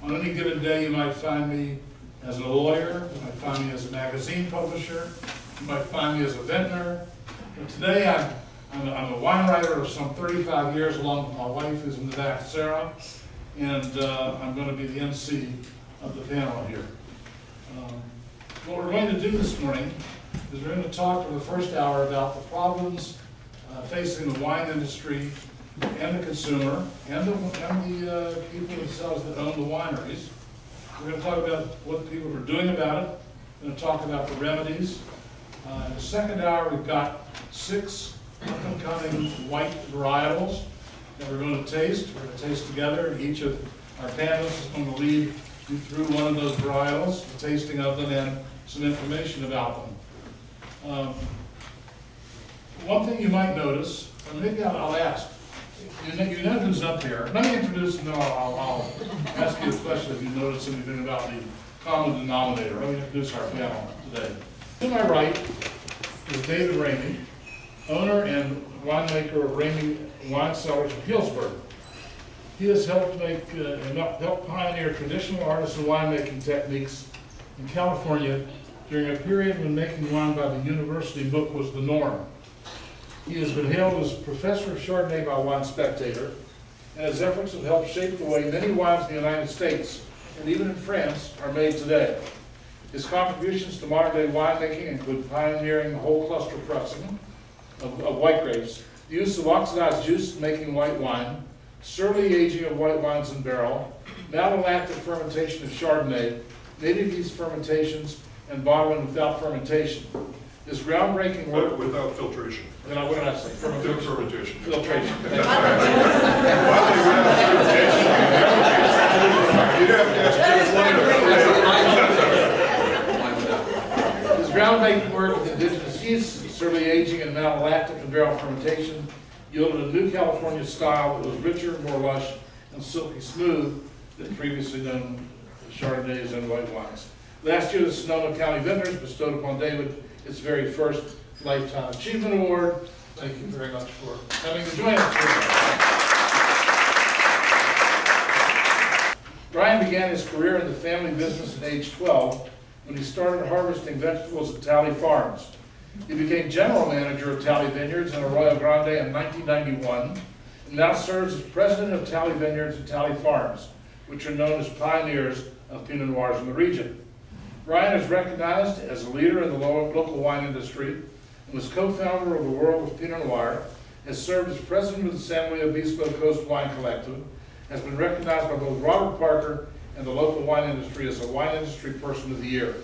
On any given day, you might find me as a lawyer, you might find me as a magazine publisher, you might find me as a vintner. But today, I'm a wine writer of some 35 years, along with my wife, who's in the back, Sarah, and I'm going to be the MC of the panel here. What we're going to do this morning is we're going to talk for the first hour about the problems facing the wine industry and the consumer and the people themselves that own the wineries. We're going to talk about what people are doing about it. We're going to talk about the remedies. In the second hour, we've got 6 up-and-coming white varietals that we're going to taste. We're going to taste together. Each of our panelists is going to lead you through one of those varietals, the tasting of them, and some information about them. One thing you might notice, or maybe I'll ask, you know who's up here. Let me introduce, no, I'll ask you a question if you notice anything about the common denominator. Let me introduce our panel today. To my right is David Ramey, owner and winemaker of Ramey Wine Cellars in Healdsburg. He has helped help pioneer traditional artisan winemaking techniques in California during a period when making wine by the university book was the norm. He has been hailed as professor of Chardonnay by Wine Spectator, and his efforts have helped shape the way many wines in the United States, and even in France, are made today. His contributions to modern-day winemaking include pioneering whole cluster pressing of white grapes, the use of oxidized juice in making white wine, surly aging of white wines in barrel, malolactic fermentation of Chardonnay, native yeast fermentations, and bottling without fermentation. This groundbreaking work without filtration. What did I say? Filtration. Filtration. You'd have to ask His groundbreaking work with indigenous yeasts, surly aging, and malolactic and barrel fermentation yielded a new California style that was richer, more lush, and silky smooth than previously known Chardonnays and white wines. Last year, the Sonoma County Vintners bestowed upon David its very first Lifetime Achievement Award. Thank you very much for coming to join us today. Brian began his career in the family business at age 12 when he started harvesting vegetables at Talley Farms. He became general manager of Talley Vineyards in Arroyo Grande in 1991 and now serves as president of Talley Vineyards and Talley Farms, which are known as pioneers of Pinot Noirs in the region. Brian is recognized as a leader in the local wine industry and was co-founder of the World of Pinot Noir, has served as president of the San Luis Obispo Coast Wine Collective, has been recognized by both Robert Parker and the local wine industry as a Wine Industry Person of the Year.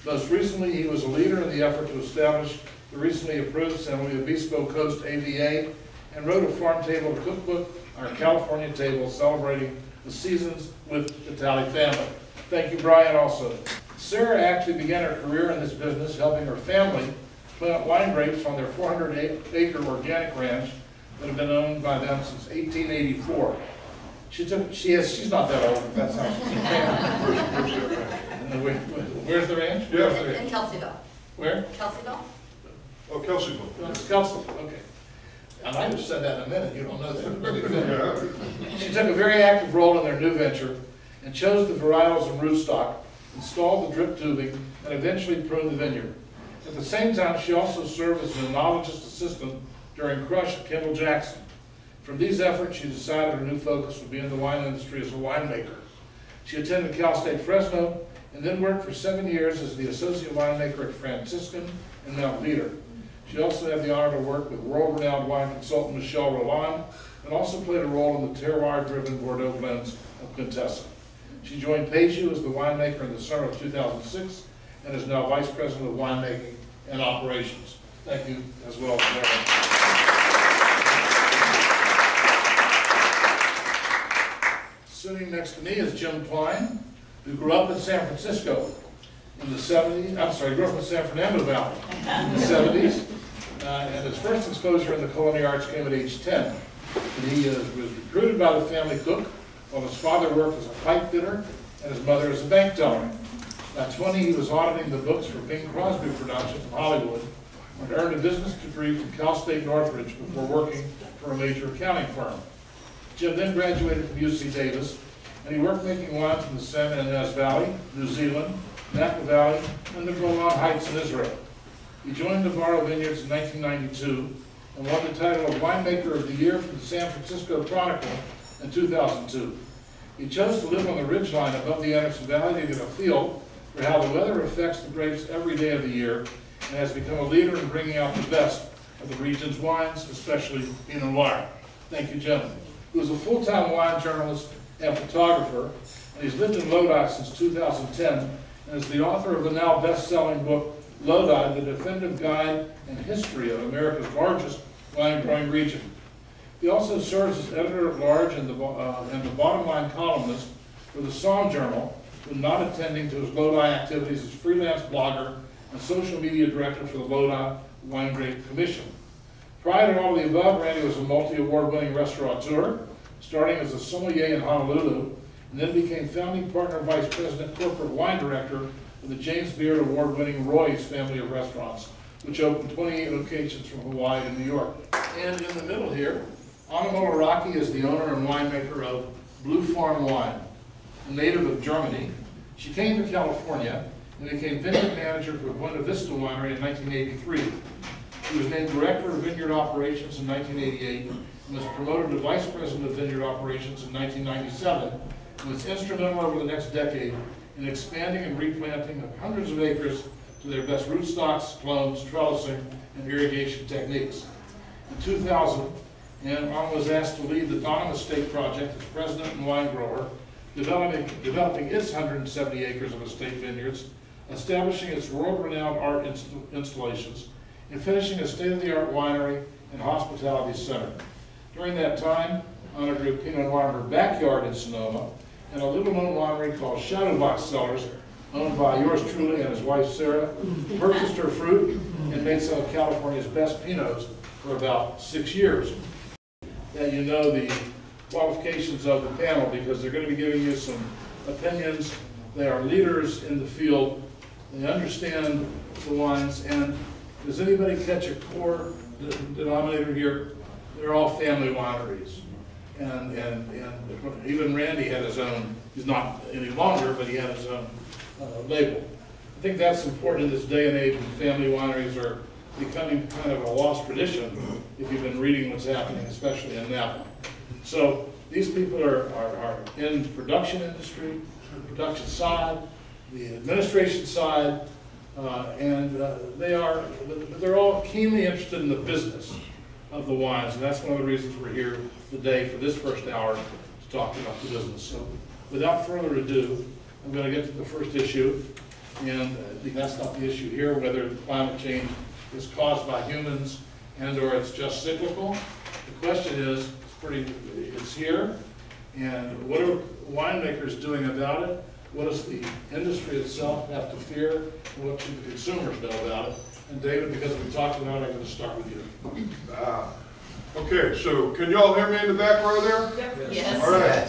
Most recently, he was a leader in the effort to establish the recently approved San Luis Obispo Coast AVA and wrote a farm table cookbook, our California table, celebrating the seasons with the Talley family. Thank you, Brian, also. Sarah actually began her career in this business helping her family plant wine grapes on their 400-acre organic ranch that have been owned by them since 1884. She's not that old, but that's how she began. Where's the ranch? In Kelseyville. Where? Kelseyville. Oh, Kelseyville. It's Kelseyville, okay. I might have said that in a minute, you don't know that. She took a very active role in their new venture and chose the varietals and rootstock, installed the drip tubing, and eventually pruned the vineyard. At the same time, she also served as an enologist assistant during Crush at Kendall Jackson. From these efforts, she decided her new focus would be in the wine industry as a winemaker. She attended Cal State Fresno and then worked for 7 years as the associate winemaker at Franciscan and Mount Leader. She also had the honor to work with world-renowned wine consultant Michel Roland and also played a role in the terroir-driven Bordeaux blends of Quintessa. She joined Peju as the winemaker in the summer of 2006 and is now Vice President of Winemaking and Operations. Thank you as well, Sarah. Sitting next to me is Jim Klein, who grew up in San Francisco in the 70s. Grew up in the San Fernando Valley in the 70s. And his first exposure in the culinary arts came at age 10. And he was recruited by the family cook while his father worked as a pipe fitter and his mother as a bank teller. At 20, he was auditing the books for Bing Crosby Productions in Hollywood and earned a business degree from Cal State Northridge before working for a major accounting firm. Jim then graduated from UC Davis and he worked making wines in the San Ynez Valley, New Zealand, Napa Valley, and the Golan Heights in Israel. He joined Navarro Vineyards in 1992 and won the title of Winemaker of the Year from the San Francisco Chronicle in 2002. He chose to live on the ridgeline above the Anderson Valley to get a feel for how the weather affects the grapes every day of the year, and has become a leader in bringing out the best of the region's wines, especially Pinot Noir. Thank you, gentlemen. He was a full-time wine journalist and photographer, and he's lived in Lodi since 2010, and is the author of the now best-selling book, Lodi, The Definitive Guide and History of America's Largest Wine-Growing Region. He also serves as editor-at-large and the bottom-line columnist for the Psalm Journal, when not attending to his Lodi activities as freelance blogger and social media director for the Lodi Wine Grape Commission. Prior to all of the above, Randy was a multi-award-winning restaurateur, starting as a sommelier in Honolulu, and then became founding partner, vice president, corporate wine director of the James Beard Award-winning Roy's family of restaurants, which opened 28 locations from Hawaii to New York. And in the middle here, Anna Molaraki is the owner and winemaker of Blue Farm Wine. A native of Germany, she came to California and became vineyard manager for Buena Vista Winery in 1983. She was named director of vineyard operations in 1988 and was promoted to vice president of vineyard operations in 1997, and was instrumental over the next decade in expanding and replanting of hundreds of acres to their best rootstocks, clones, trellising, and irrigation techniques. In 2000, Anna was asked to lead the Donham Estate project as president and wine grower, developing its 170 acres of estate vineyards, establishing its world-renowned art installations, and finishing a state-of-the-art winery and hospitality center. During that time, Anna grew Pinot Noir in her backyard in Sonoma, and a little-known winery called Shadowbox Cellars, owned by yours truly and his wife Sarah, purchased her fruit and made some of California's best Pinots for about 6 years. And you know the qualifications of the panel, because they're going to be giving you some opinions. They are leaders in the field. They understand the wines. And does anybody catch a core denominator here? They're all family wineries. And even Randy had his own, he's not any longer, but he had his own label. I think that's important in this day and age when family wineries are becoming kind of a lost tradition, if you've been reading what's happening, especially in Napa. So these people are in the production industry, the production side, the administration side, and they're all keenly interested in the business of the wines, and that's one of the reasons we're here today for this first hour to talk about the business. So without further ado, I'm going to get to the first issue, and I think that's not the issue here, whether climate change is caused by humans and or it's just cyclical. The question is, it's here, and what are winemakers doing about it? What does the industry itself have to fear, and what should the consumers know about it? And David, because we talked about it, I'm going to start with you. Okay, so can you all hear me in the back row there? Yep. Yes. All right.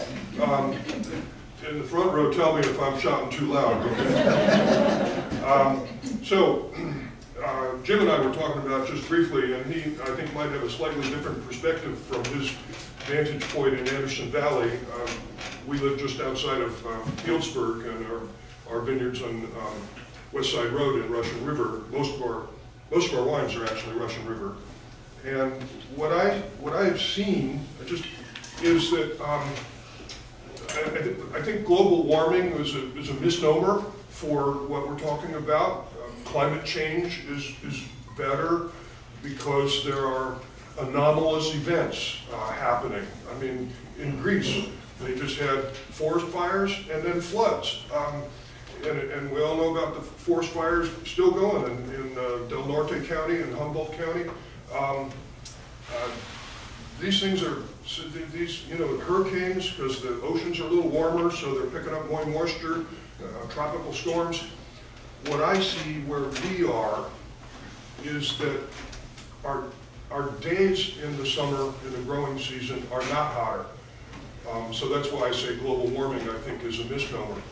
In the front row, tell me if I'm shouting too loud. Okay? Jim and I were talking about just briefly, and he, I think, might have a slightly different perspective from his vantage point in Anderson Valley. We live just outside of Healdsburg, and our vineyards on West Side Road in Russian River. Most of our wines are actually Russian River. And what I've seen is that I think global warming is a misnomer for what we're talking about. Climate change is better because there are anomalous events happening. I mean, in Greece, they just had forest fires and then floods. And we all know about the forest fires still going in Del Norte County and Humboldt County. These things are, hurricanes, because the oceans are a little warmer, so they're picking up more moisture, tropical storms. What I see where we are is that our days in the summer, in the growing season, are not hotter. So that's why I say global warming, I think, is a misnomer.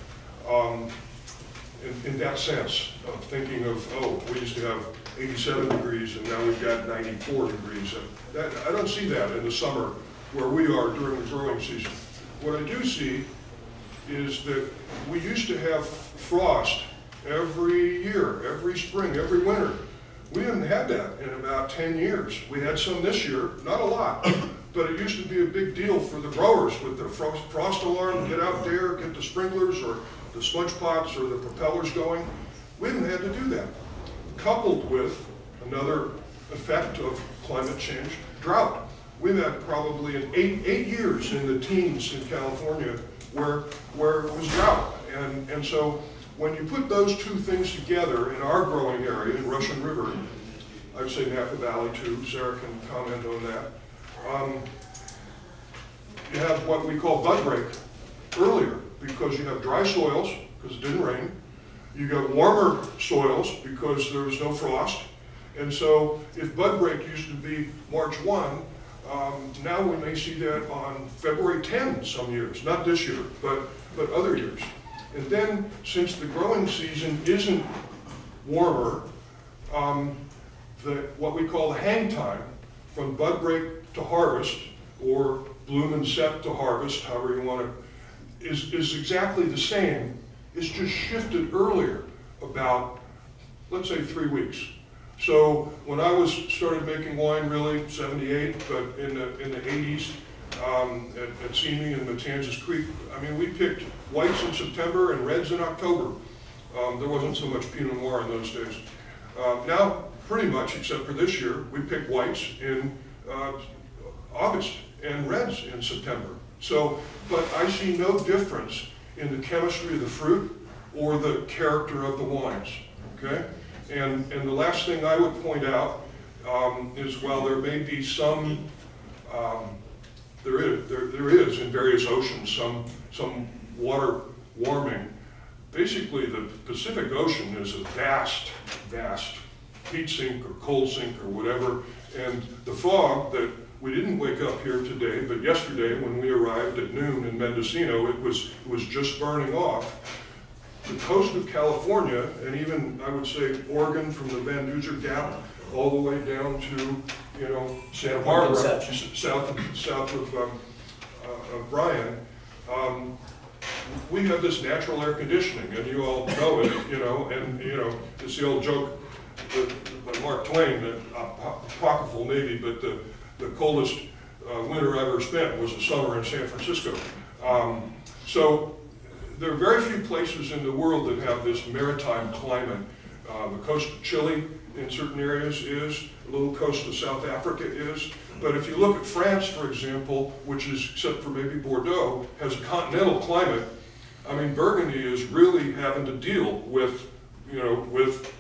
In that sense of thinking of, oh, we used to have 87 degrees and now we've got 94 degrees. I don't see that in the summer where we are during the growing season. What I do see is that we used to have frost every year, every spring, every winter. We haven't had that in about 10 years. We had some this year, not a lot, but it used to be a big deal for the growers with the frost alarm, get out there, get the sprinklers or the sludge pots or the propellers going. We haven't had to do that. Coupled with another effect of climate change, drought. We've had probably eight years in the teens in California where it was drought. And so when you put those two things together in our growing area in Russian River, I'd say Napa Valley too, Sarah can comment on that. You have what we call bud break earlier because you have dry soils because it didn't rain. You got warmer soils because there was no frost. And so if bud break used to be March 1, now we may see that on February 10 some years, not this year, but other years. And then since the growing season isn't warmer, what we call the hang time from bud break to harvest, or bloom and set to harvest, however you want to, is exactly the same. It's just shifted earlier about, let's say, 3 weeks. So when I started making wine, really 78, but in the 80s at Simi and Matanzas Creek, I mean, we picked whites in September and reds in October. There wasn't so much Pinot Noir in those days. Now, pretty much, except for this year, we pick whites in August and reds in September. So, but I see no difference in the chemistry of the fruit or the character of the wines, okay? And the last thing I would point out is, while there may be some, there is in various oceans some water warming. Basically, the Pacific Ocean is a vast heat sink or cold sink or whatever, and the fog that we didn't wake up here today, but yesterday when we arrived at noon in Mendocino, it was just burning off. The coast of California, and even I would say Oregon from the Van Duzer Gap all the way down to, you know, Santa Barbara, south of Bryan, we have this natural air conditioning, and you all know it, you know, and you know, it's the old joke by Mark Twain, that apocryphal maybe, but the coldest winter I ever spent was a summer in San Francisco. So there are very few places in the world that have this maritime climate. The coast of Chile in certain areas is, a little coast of South Africa is, but if you look at France, for example, which is, except for maybe Bordeaux, has a continental climate. I mean, Burgundy is really having to deal with, you know, with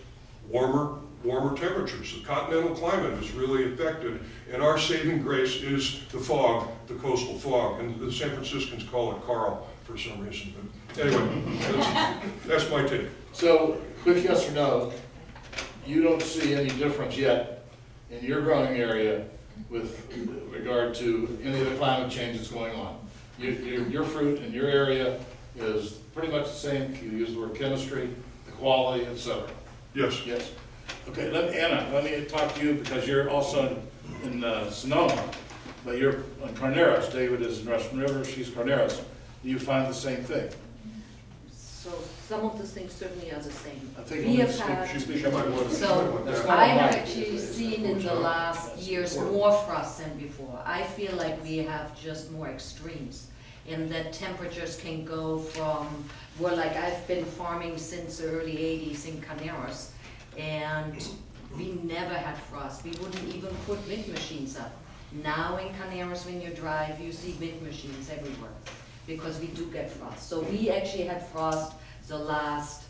warmer temperatures. The continental climate is really affected, and our saving grace is the fog, the coastal fog, and the San Franciscans call it Carl for some reason. But anyway, that's my take. So, quick yes or no, you don't see any difference yet in your growing area with regard to any of the climate change that's going on? Your fruit in your area is pretty much the same. You use the word chemistry, the quality, etc. Yes. Yes. Okay, Anna, let me talk to you because you're also in Sonoma, but you're on Carneros. David is in Russian River, she's Carneros. Do you find the same thing? So some of the things certainly are the same. I think we have had, so I have actually seen in the last years more frost than before. I feel like we have just more extremes in that temperatures can go from, well, like I've been farming since the early 80s in Carneros, and we never had frost. We wouldn't even put wind machines up. Now in Carneros, when you drive, you see wind machines everywhere because we do get frost. So we actually had frost the last,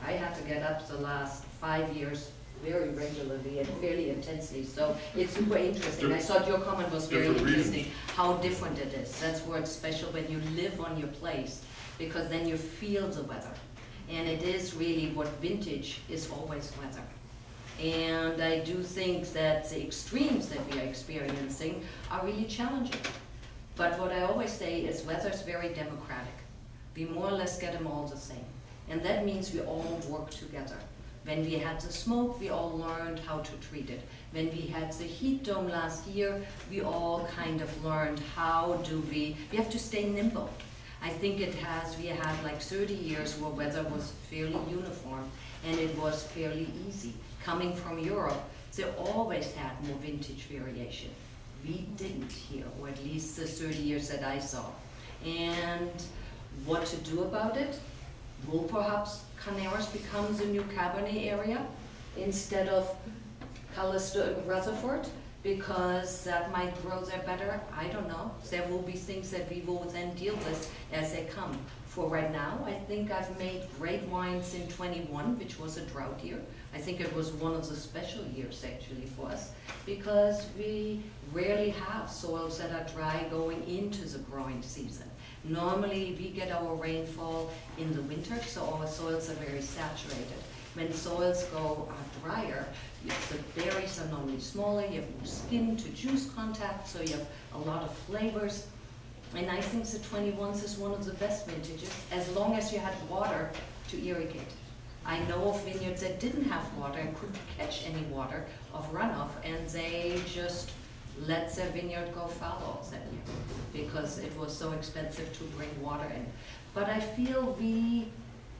I had to get up the last 5 years very regularly and fairly intensely. So it's super interesting. I thought your comment was very interesting, how different it is. That's where it's special when you live on your place, because then you feel the weather. And it is really what vintage is always weather. And I do think that the extremes that we are experiencing are really challenging. But what I always say is weather is very democratic. We more or less get them all the same. And that means we all work together. When we had the smoke, we all learned how to treat it. When we had the heat dome last year, we all kind of learned how do we have to stay nimble. I think we had like 30 years where weather was fairly uniform and it was fairly easy. Coming from Europe, they always had more vintage variation. We didn't here, or at least the 30 years that I saw. And what to do about it? Will perhaps Carneros become the new Cabernet area instead of Callisto and Rutherford? Because that might grow there better, I don't know. There will be things that we will then deal with as they come. For right now, I think I've made great wines in 21, which was a drought year. I think it was one of the special years actually for us, because we rarely have soils that are dry going into the growing season. Normally, we get our rainfall in the winter, so our soils are very saturated. When soils are drier, the berries are normally smaller, you have more skin to juice contact, so you have a lot of flavors. And I think the 21s is one of the best vintages, as long as you had water to irrigate. I know of vineyards that didn't have water and couldn't catch any water of runoff, and they just let their vineyard go fallow that year because it was so expensive to bring water in. But I feel we,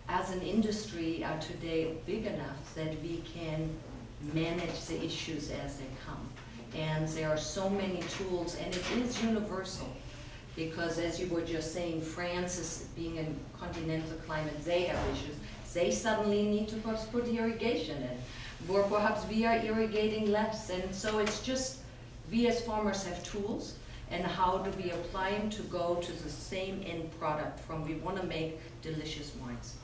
as an industry, are today big enough that we can manage the issues as they come. And there are so many tools, and it is universal. Because as you were just saying, France is being a continental climate, they have issues. They suddenly need to put irrigation in. Or perhaps we are irrigating less. And so it's just, we as farmers have tools, and how do we apply them to go to the same end product from we want to make delicious wines.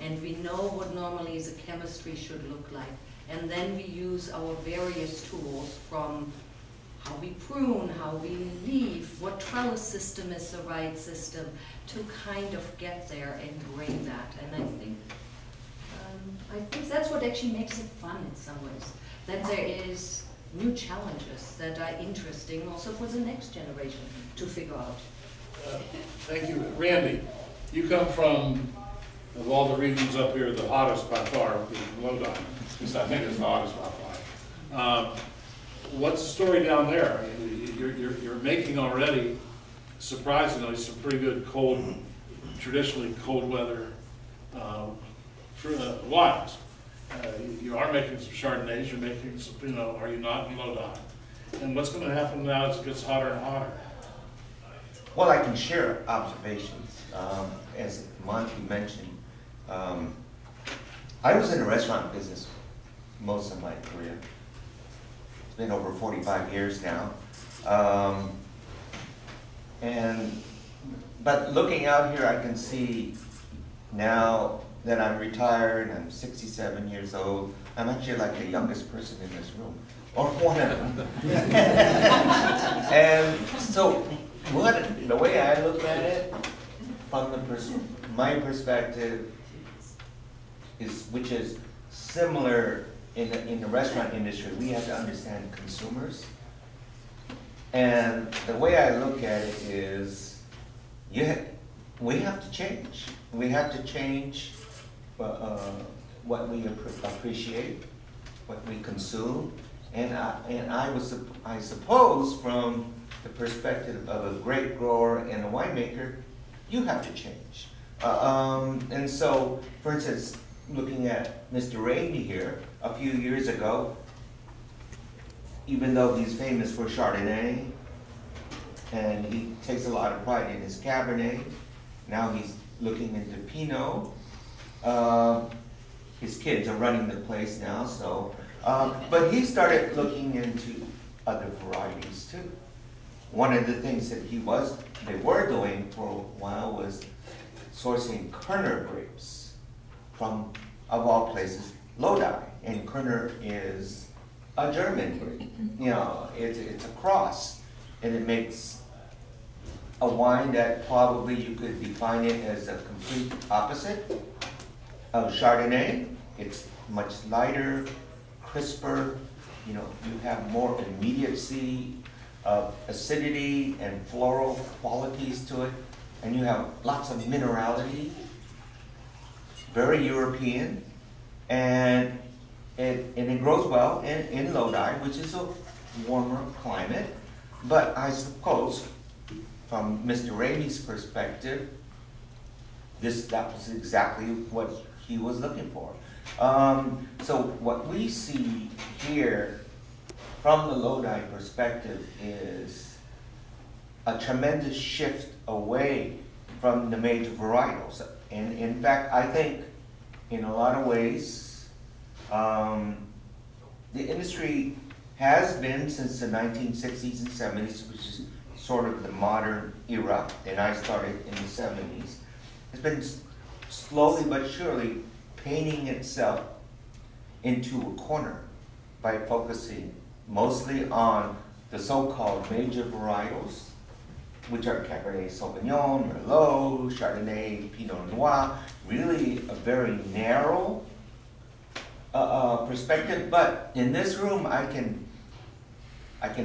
And we know what normally the chemistry should look like. And then we use our various tools from how we prune, how we leaf, what trellis system is the right system to kind of get there and bring that. And I think that's what actually makes it fun in some ways, that there is new challenges that are interesting also for the next generation to figure out. Thank you. Randy, you come from, of all the regions up here, the hottest by far, Lodi. At least I think it's the hottest by far. What's the story down there? You're making already, surprisingly, some pretty good cold, traditionally cold weather wines. You are making some Chardonnays, you're making some Pinot, are you not, in Lodi? And what's going to happen now as it gets hotter and hotter? Well, I can share observations. As Monty mentioned, I was in the restaurant business most of my career. It's been over 45 years now. But looking out here, I can see now that I'm retired, I'm 67 years old. I'm actually like the youngest person in this room, or one of them. And so, the way I look at it, from my perspective, which is similar in the restaurant industry, we have to understand consumers. And the way I look at it is, we have to change. We have to change what we appreciate, what we consume, and I suppose from the perspective of a grape grower and a winemaker, you have to change. And so, for instance, looking at Mr. Rainey here, a few years ago, even though he's famous for Chardonnay, and he takes a lot of pride in his Cabernet, now he's looking into Pinot. His kids are running the place now, so, but he started looking into other varieties too. One of the things that they were doing for a while was sourcing Kerner grapes from, of all places, Lodi. And Kerner is a German grape. You know, it's a cross, and it makes a wine that probably you could define it as a complete opposite of Chardonnay. It's much lighter, crisper. You know, you have more immediacy of acidity and floral qualities to it, and you have lots of minerality. Very European, and it grows well in Lodi, which is a warmer climate. But I suppose, from Mr. Ramey's perspective, that was exactly what he was looking for. So what we see here from the Lodi perspective is a tremendous shift away from the major varietals. And in fact, I think in a lot of ways, the industry has been since the 1960s and 70s, which is sort of the modern era, and I started in the 70s. It's been slowly but surely painting itself into a corner by focusing mostly on the so-called major varietals, which are Cabernet Sauvignon, Merlot, Chardonnay, Pinot Noir, really a very narrow perspective. But in this room, I can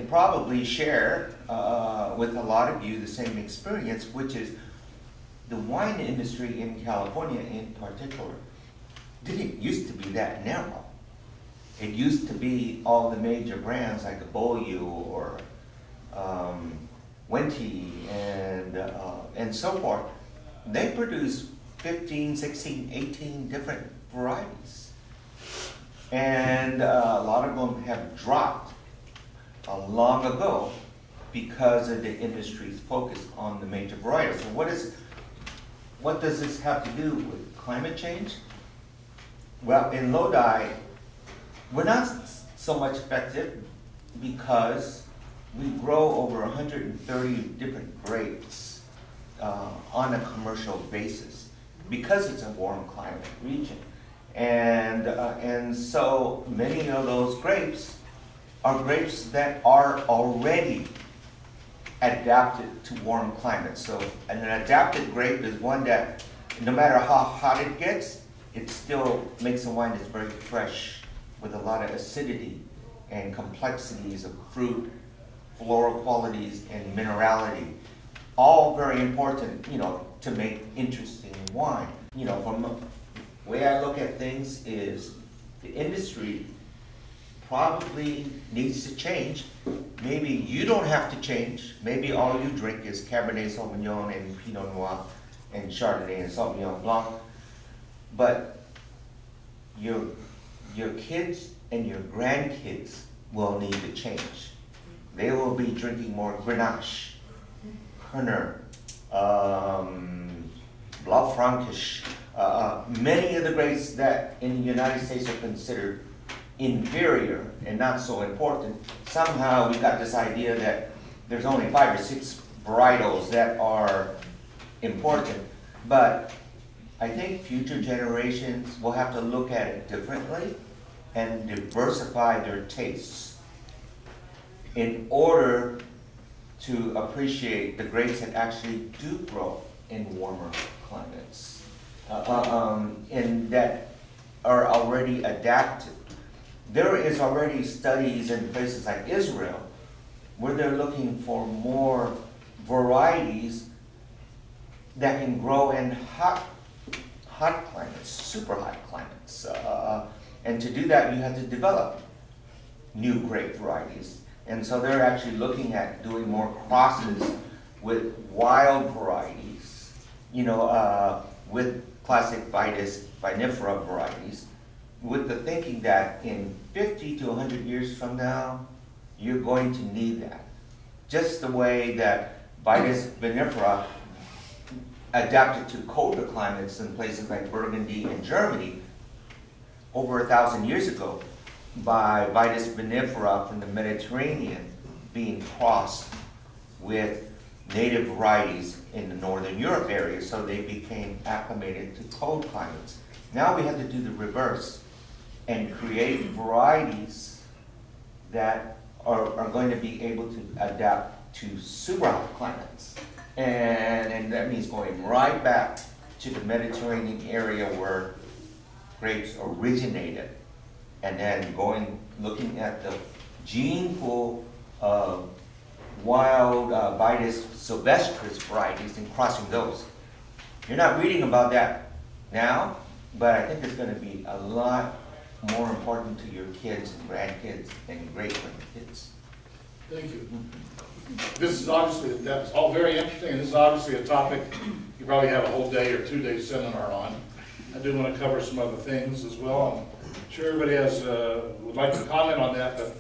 probably share with a lot of you the same experience, which is the wine industry in California in particular didn't used to be that narrow. It used to be all the major brands like Beaulieu or Wente and so forth. They produce 15, 16, 18 different varieties. And a lot of them have dropped long ago because of the industry's focus on the major varieties. So what does this have to do with climate change? Well, in Lodi, we're not so much affected because we grow over 130 different grapes on a commercial basis because it's a warm climate region. And so many of those grapes are grapes that are already adapted to warm climates. So an adapted grape is one that no matter how hot it gets, it still makes a wine that's very fresh with a lot of acidity and complexities of fruit, floral qualities, and minerality. All very important, to make interesting wine. From the way I look at things is the industry probably needs to change. Maybe you don't have to change. Maybe all you drink is Cabernet Sauvignon and Pinot Noir and Chardonnay and Sauvignon Blanc. But your kids and your grandkids will need to change. They will be drinking more Grenache, Kerner, Blanc Frankish, many of the grapes that in the United States are considered inferior and not so important. Somehow we got this idea that there's only 5 or 6 varietals that are important. But I think future generations will have to look at it differently and diversify their tastes in order to appreciate the grapes that actually do grow in warmer climates and that are already adapted. There is already studies in places like Israel where they're looking for more varieties that can grow in hot climates, super hot climates. And to do that, you have to develop new grape varieties. And so they're actually looking at doing more crosses with wild varieties, with classic Vitis vinifera varieties, with the thinking that in 50 to 100 years from now, you're going to need that. Just the way that Vitis vinifera adapted to colder climates in places like Burgundy and Germany over 1,000 years ago by Vitis vinifera from the Mediterranean being crossed with native varieties in the Northern Europe area, so they became acclimated to cold climates. Now we have to do the reverse and create varieties that are going to be able to adapt to super hot climates. And that means going right back to the Mediterranean area where grapes originated, and then looking at the gene pool of wild Vitis sylvestris varieties and crossing those. You're not reading about that now, but I think it's going to be a lot more important to your kids and grandkids and great-grandkids. Thank you. This is obviously, that's all very interesting, and this is obviously a topic you probably have a whole day or 2-day seminar on. I do want to cover some other things as well. I'm sure everybody has would like to comment on that, but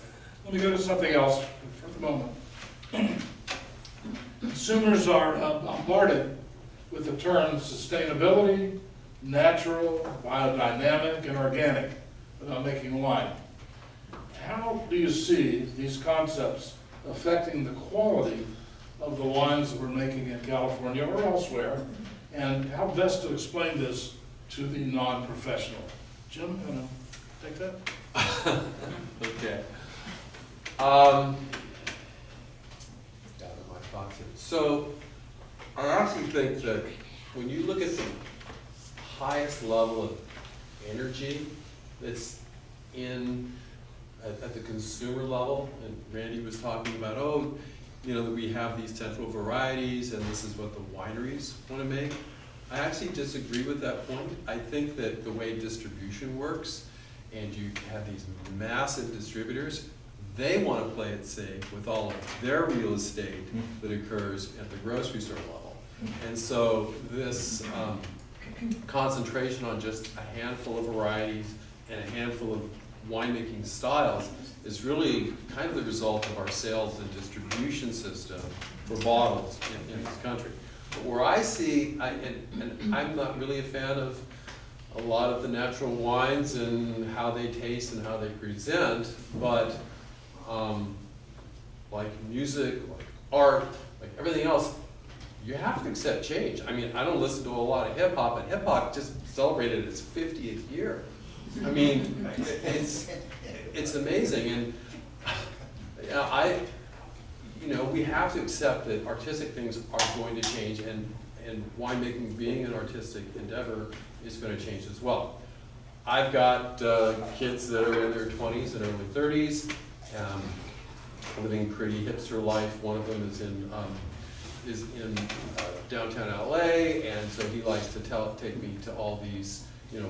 let me go to something else for the moment. Consumers are bombarded with the terms sustainability, natural, biodynamic, and organic about making wine. How do you see these concepts affecting the quality of the wines that we're making in California or elsewhere, and how best to explain this to the non-professional? Jim, you want to take that? Okay. Gather my thoughts here. So, I actually think that when you look at the highest level of energy that's at the consumer level, and Randy was talking about, oh, you know, that we have these central varieties and this is what the wineries want to make. I actually disagree with that point. I think that the way distribution works, and you have these massive distributors, they want to play it safe with all of their real estate that occurs at the grocery store level. And so this concentration on just a handful of varieties and a handful of winemaking styles is really kind of the result of our sales and distribution system for bottles in this country. But where I see, and I'm not really a fan of a lot of the natural wines and how they taste and how they present, but like music, like art, like everything else, you have to accept change. I mean, I don't listen to a lot of hip hop, and hip hop just celebrated its 50th year. I mean, it's amazing, and we have to accept that artistic things are going to change, and winemaking being an artistic endeavor is going to change as well. I've got kids that are in their 20s and early 30s, living pretty hipster life. One of them is in downtown LA, and so he likes to take me to all these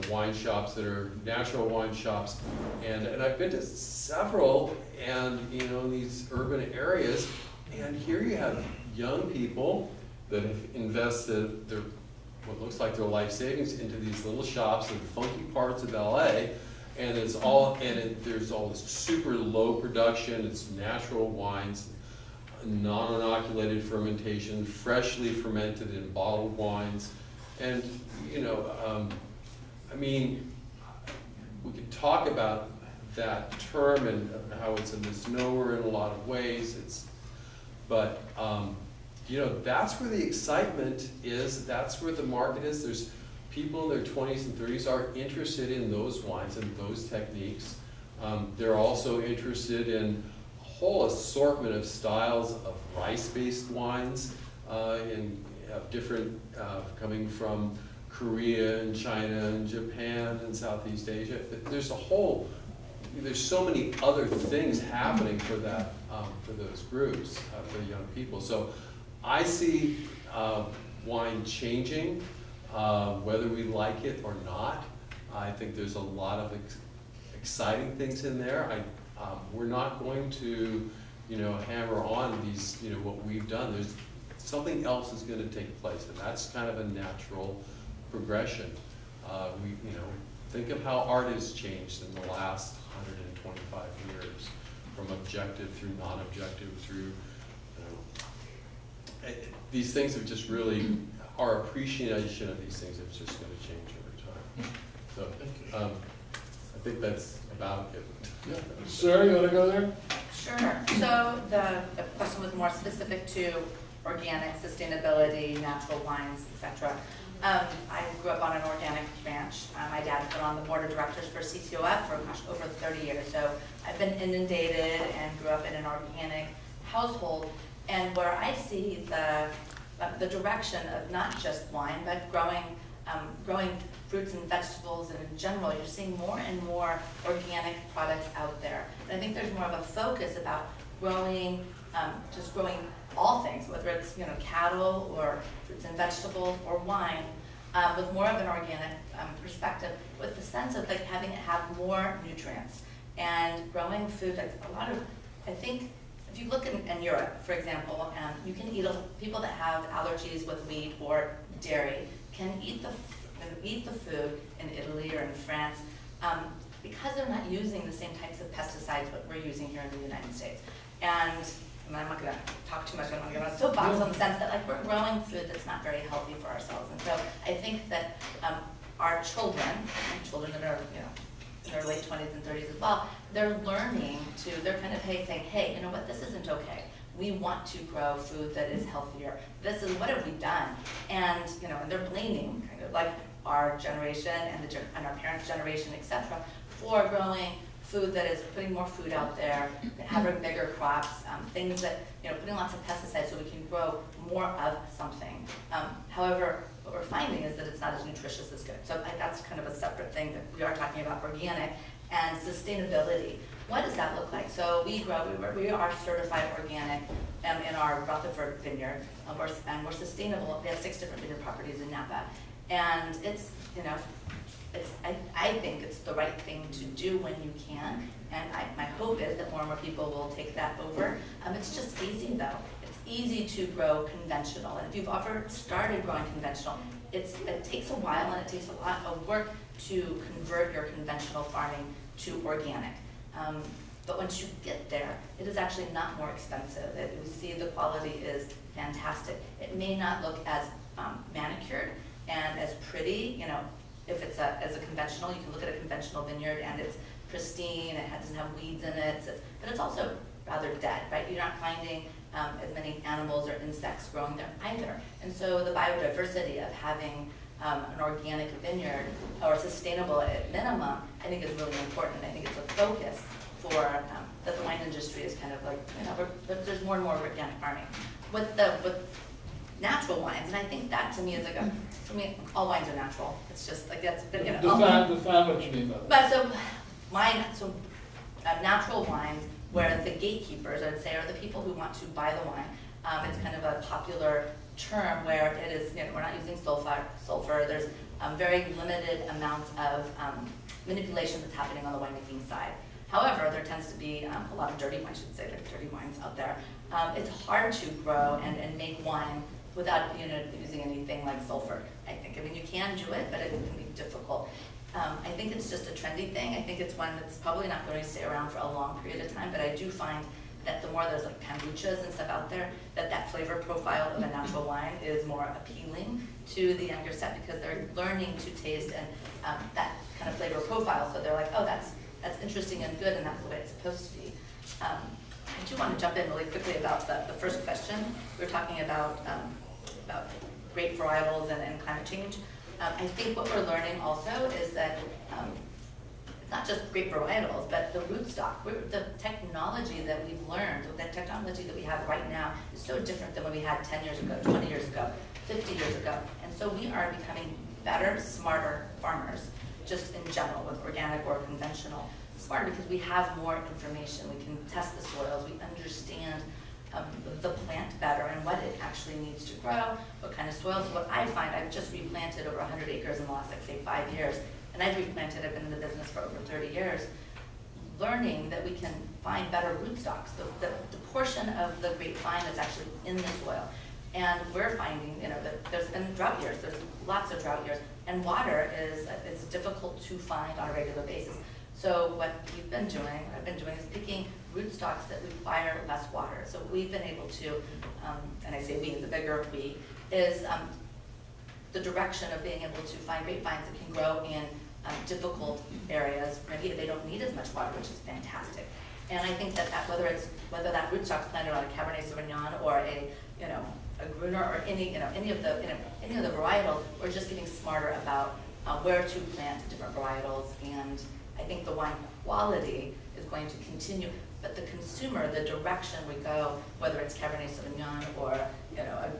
wine shops that are natural wine shops, and I've been to several, and in these urban areas, and here you have young people that have invested what looks like their life savings into these little shops in funky parts of LA, and there's all this super low production. It's natural wines, non-inoculated fermentation, freshly fermented in bottled wines, and I mean, we could talk about that term and how it's a misnomer in a lot of ways. But that's where the excitement is. That's where the market is. There's people in their 20s and 30s are interested in those wines and those techniques. They're also interested in a whole assortment of styles of rice-based wines, different coming from Korea and China and Japan and Southeast Asia. There's so many other things happening for that, for those groups, for the young people. So I see wine changing, whether we like it or not. I think there's a lot of exciting things in there. We're not going to, hammer on these, what we've done. There's something else is going to take place, and that's kind of a natural progression. Think of how art has changed in the last 125 years, from objective through non-objective through, these things have just really, our appreciation of these things is just going to change over time. So I think that's about it. Yeah. Sarah, you want to go there? Sure. So the question was more specific to organic, sustainability, natural wines, etc. I grew up on an organic ranch. My dad put on the board of directors for CCOF for over 30 years. So I've been inundated and grew up in an organic household. And where I see the direction of not just wine, but growing fruits and vegetables, and in general, you're seeing more and more organic products out there. And I think there's more of a focus about growing all things, whether it's cattle or fruits and vegetables or wine, with more of an organic perspective, with the sense of having it have more nutrients and growing food. I think if you look in Europe, for example, you can eat, people that have allergies with wheat or dairy can eat the food in Italy or in France because they're not using the same types of pesticides that we're using here in the United States. And I'm not going to talk too much, I'm going to get on a soapbox on the sense that like we're growing food that's not very healthy for ourselves. And so I think that our children that are, you know, in their late 20s and 30s as well, they're learning to, they're kind of saying, hey, you know what, this isn't okay. We want to grow food that is healthier. This is, what have we done? And, you know, and they're blaming kind of like our generation and our parents' generation, etc., for growing food that is putting more food out there, having bigger crops, things that, you know, putting lots of pesticides so we can grow more of something. However, what we're finding is that it's not as nutritious as good. So that's kind of a separate thing that we are talking about, organic and sustainability. What does that look like? So we are certified organic in our Rutherford vineyard, and we're sustainable. We have 6 different vineyard properties in Napa. And it's, you know, I think it's the right thing to do when you can, and my hope is that more and more people will take that over. It's just easy though. It's easy to grow conventional, and if you've ever started growing conventional, it takes a while and it takes a lot of work to convert your conventional farming to organic. But once you get there, it is actually not more expensive. We see the quality is fantastic. It may not look as manicured and as pretty, you know. If it's as a conventional, you can look at a conventional vineyard and it's pristine, it doesn't have weeds in it, but it's also rather dead, right? You're not finding as many animals or insects growing there either. And so the biodiversity of having an organic vineyard or sustainable at minimum, I think is really important. I think it's a focus for that the wine industry is kind of like, you know, there's more and more organic farming. With natural wines, and I think that to me is like for me, all wines are natural. It's just like that's, you know. Define what you mean by that. But so natural wines, where the gatekeepers, I'd say, are the people who want to buy the wine. It's kind of a popular term where it is, you know, we're not using sulfur. There's very limited amounts of manipulation that's happening on the winemaking side. However, there tends to be a lot of dirty wines, I should say, there are dirty wines out there. It's hard to grow and make wine without, you know, using anything like sulfur, I think. I mean, you can do it, but it can be difficult. I think it's just a trendy thing. I think it's one that's probably not going to stay around for a long period of time, but I do find that the more there's like kombuchas and stuff out there, that flavor profile of a natural wine is more appealing to the younger set because they're learning to taste and that kind of flavor profile. So they're like, oh, that's interesting and good, and that's the way it's supposed to be. I do want to jump in really quickly about the first question. We were talking about grape varietals and climate change. I think what we're learning also is that it's not just grape varietals, but the rootstock. The technology that we've learned, the technology that we have right now is so different than what we had 10 years ago, 20 years ago, 50 years ago. And so we are becoming better, smarter farmers, just in general, with organic or conventional. Smarter because we have more information. We can test the soils. We understand the plant better and what it actually needs to grow, what kind of soils. What I find, I've just replanted over 100 acres in the last, like, say, 5 years, and I've replanted, I've been in the business for over 30 years, learning that we can find better rootstocks, the portion of the grapevine that's actually in the soil. And we're finding, you know, that there's been drought years, there's lots of drought years, and water is difficult to find on a regular basis. So what we've been doing, what I've been doing, is picking rootstocks that require less water. So we've been able to, and I say we, the bigger we, is the direction of being able to find grapevines that can grow in difficult areas. Maybe they don't need as much water, which is fantastic. And I think that whether that rootstock's planted on a Cabernet Sauvignon or a Gruner or any of the varietals, we're just getting smarter about where to plant different varietals. And I think the wine quality is going to continue, but the consumer, the direction we go, whether it's Cabernet Sauvignon or a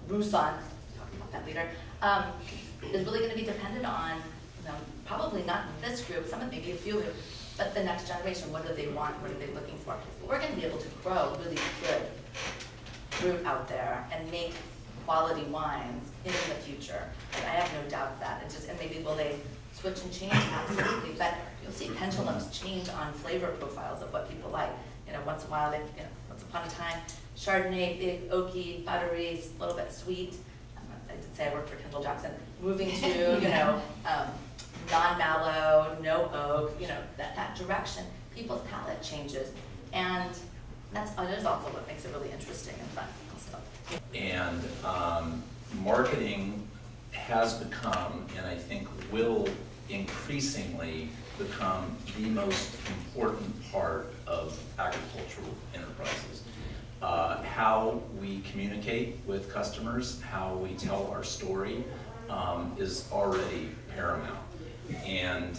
Roussanne, talking about that later, is really going to be dependent on probably not this group, maybe a few, but the next generation. What do they want? What are they looking for? But we're going to be able to grow really good fruit out there and make quality wines in the future. And I have no doubt of that. And maybe will they switch and change? Absolutely. But you'll see pendulums change on flavor profiles of what people like. once in a while, once upon a time, Chardonnay, big, oaky, buttery, a little bit sweet. I did say I worked for Kendall Jackson. Moving to, non-mallow, no oak, that direction, people's palate changes. And that is also what makes it really interesting and fun also. And marketing has become, and I think will increasingly become, the most important part of agricultural enterprises. How we communicate with customers, how we tell our story is already paramount. And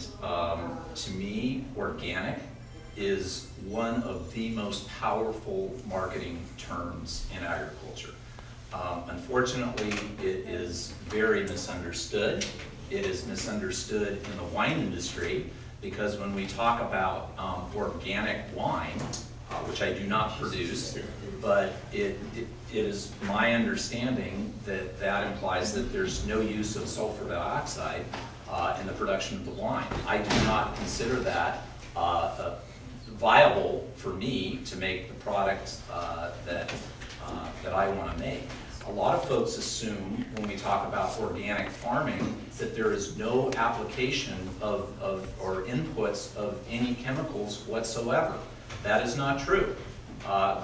to me, organic is one of the most powerful marketing terms in agriculture. Unfortunately, it is very misunderstood. It is misunderstood in the wine industry because when we talk about organic wine, which I do not produce, but it is my understanding that that implies that there's no use of sulfur dioxide in the production of the wine. I do not consider that viable for me to make the product that I want to make. A lot of folks assume when we talk about organic farming that there is no application of or inputs of any chemicals whatsoever. That is not true.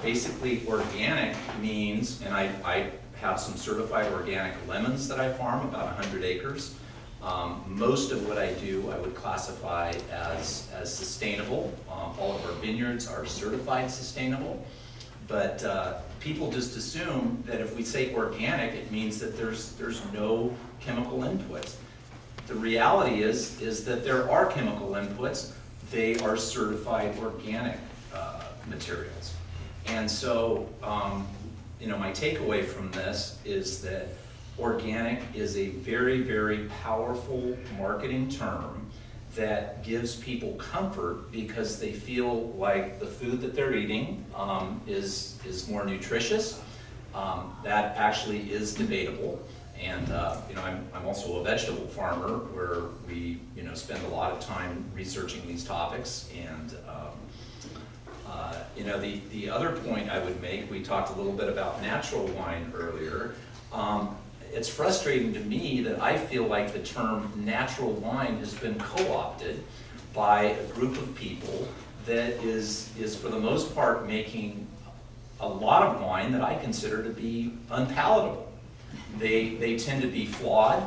Basically, organic means, and I have some certified organic lemons that I farm, about 100 acres. Most of what I do I would classify as sustainable. All of our vineyards are certified sustainable. But people just assume that if we say organic, it means that there's no chemical inputs. The reality is that there are chemical inputs. They are certified organic materials. And so, my takeaway from this is that organic is a very, very powerful marketing term that gives people comfort because they feel like the food that they're eating is more nutritious. That actually is debatable. And I'm also a vegetable farmer where we spend a lot of time researching these topics. And the other point I would make, we talked a little bit about natural wine earlier. It's frustrating to me that I feel like the term natural wine has been co-opted by a group of people that is for the most part making a lot of wine that I consider to be unpalatable. They tend to be flawed.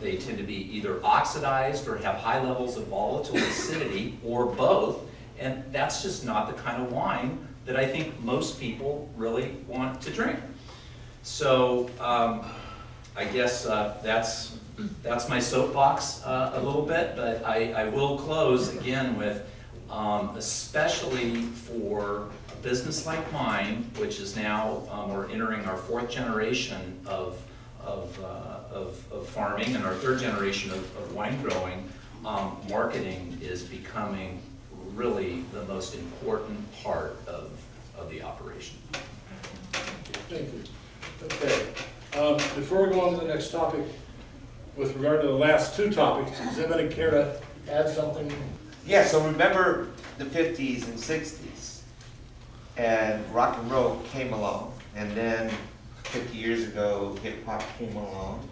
They tend to be either oxidized or have high levels of volatile acidity or both. And that's just not the kind of wine that I think most people really want to drink. So I guess that's my soapbox a little bit, but I will close again with, especially for a business like mine, which is now, we're entering our 4th generation of farming and our 3rd generation of wine growing, marketing is becoming really the most important part of the operation. Thank you. Okay. Before we go on to the next topic, with regard to the last 2 topics, does anybody care to add something? Yeah, so remember the 50s and 60s, and rock and roll came along, and then 50 years ago, hip hop came along.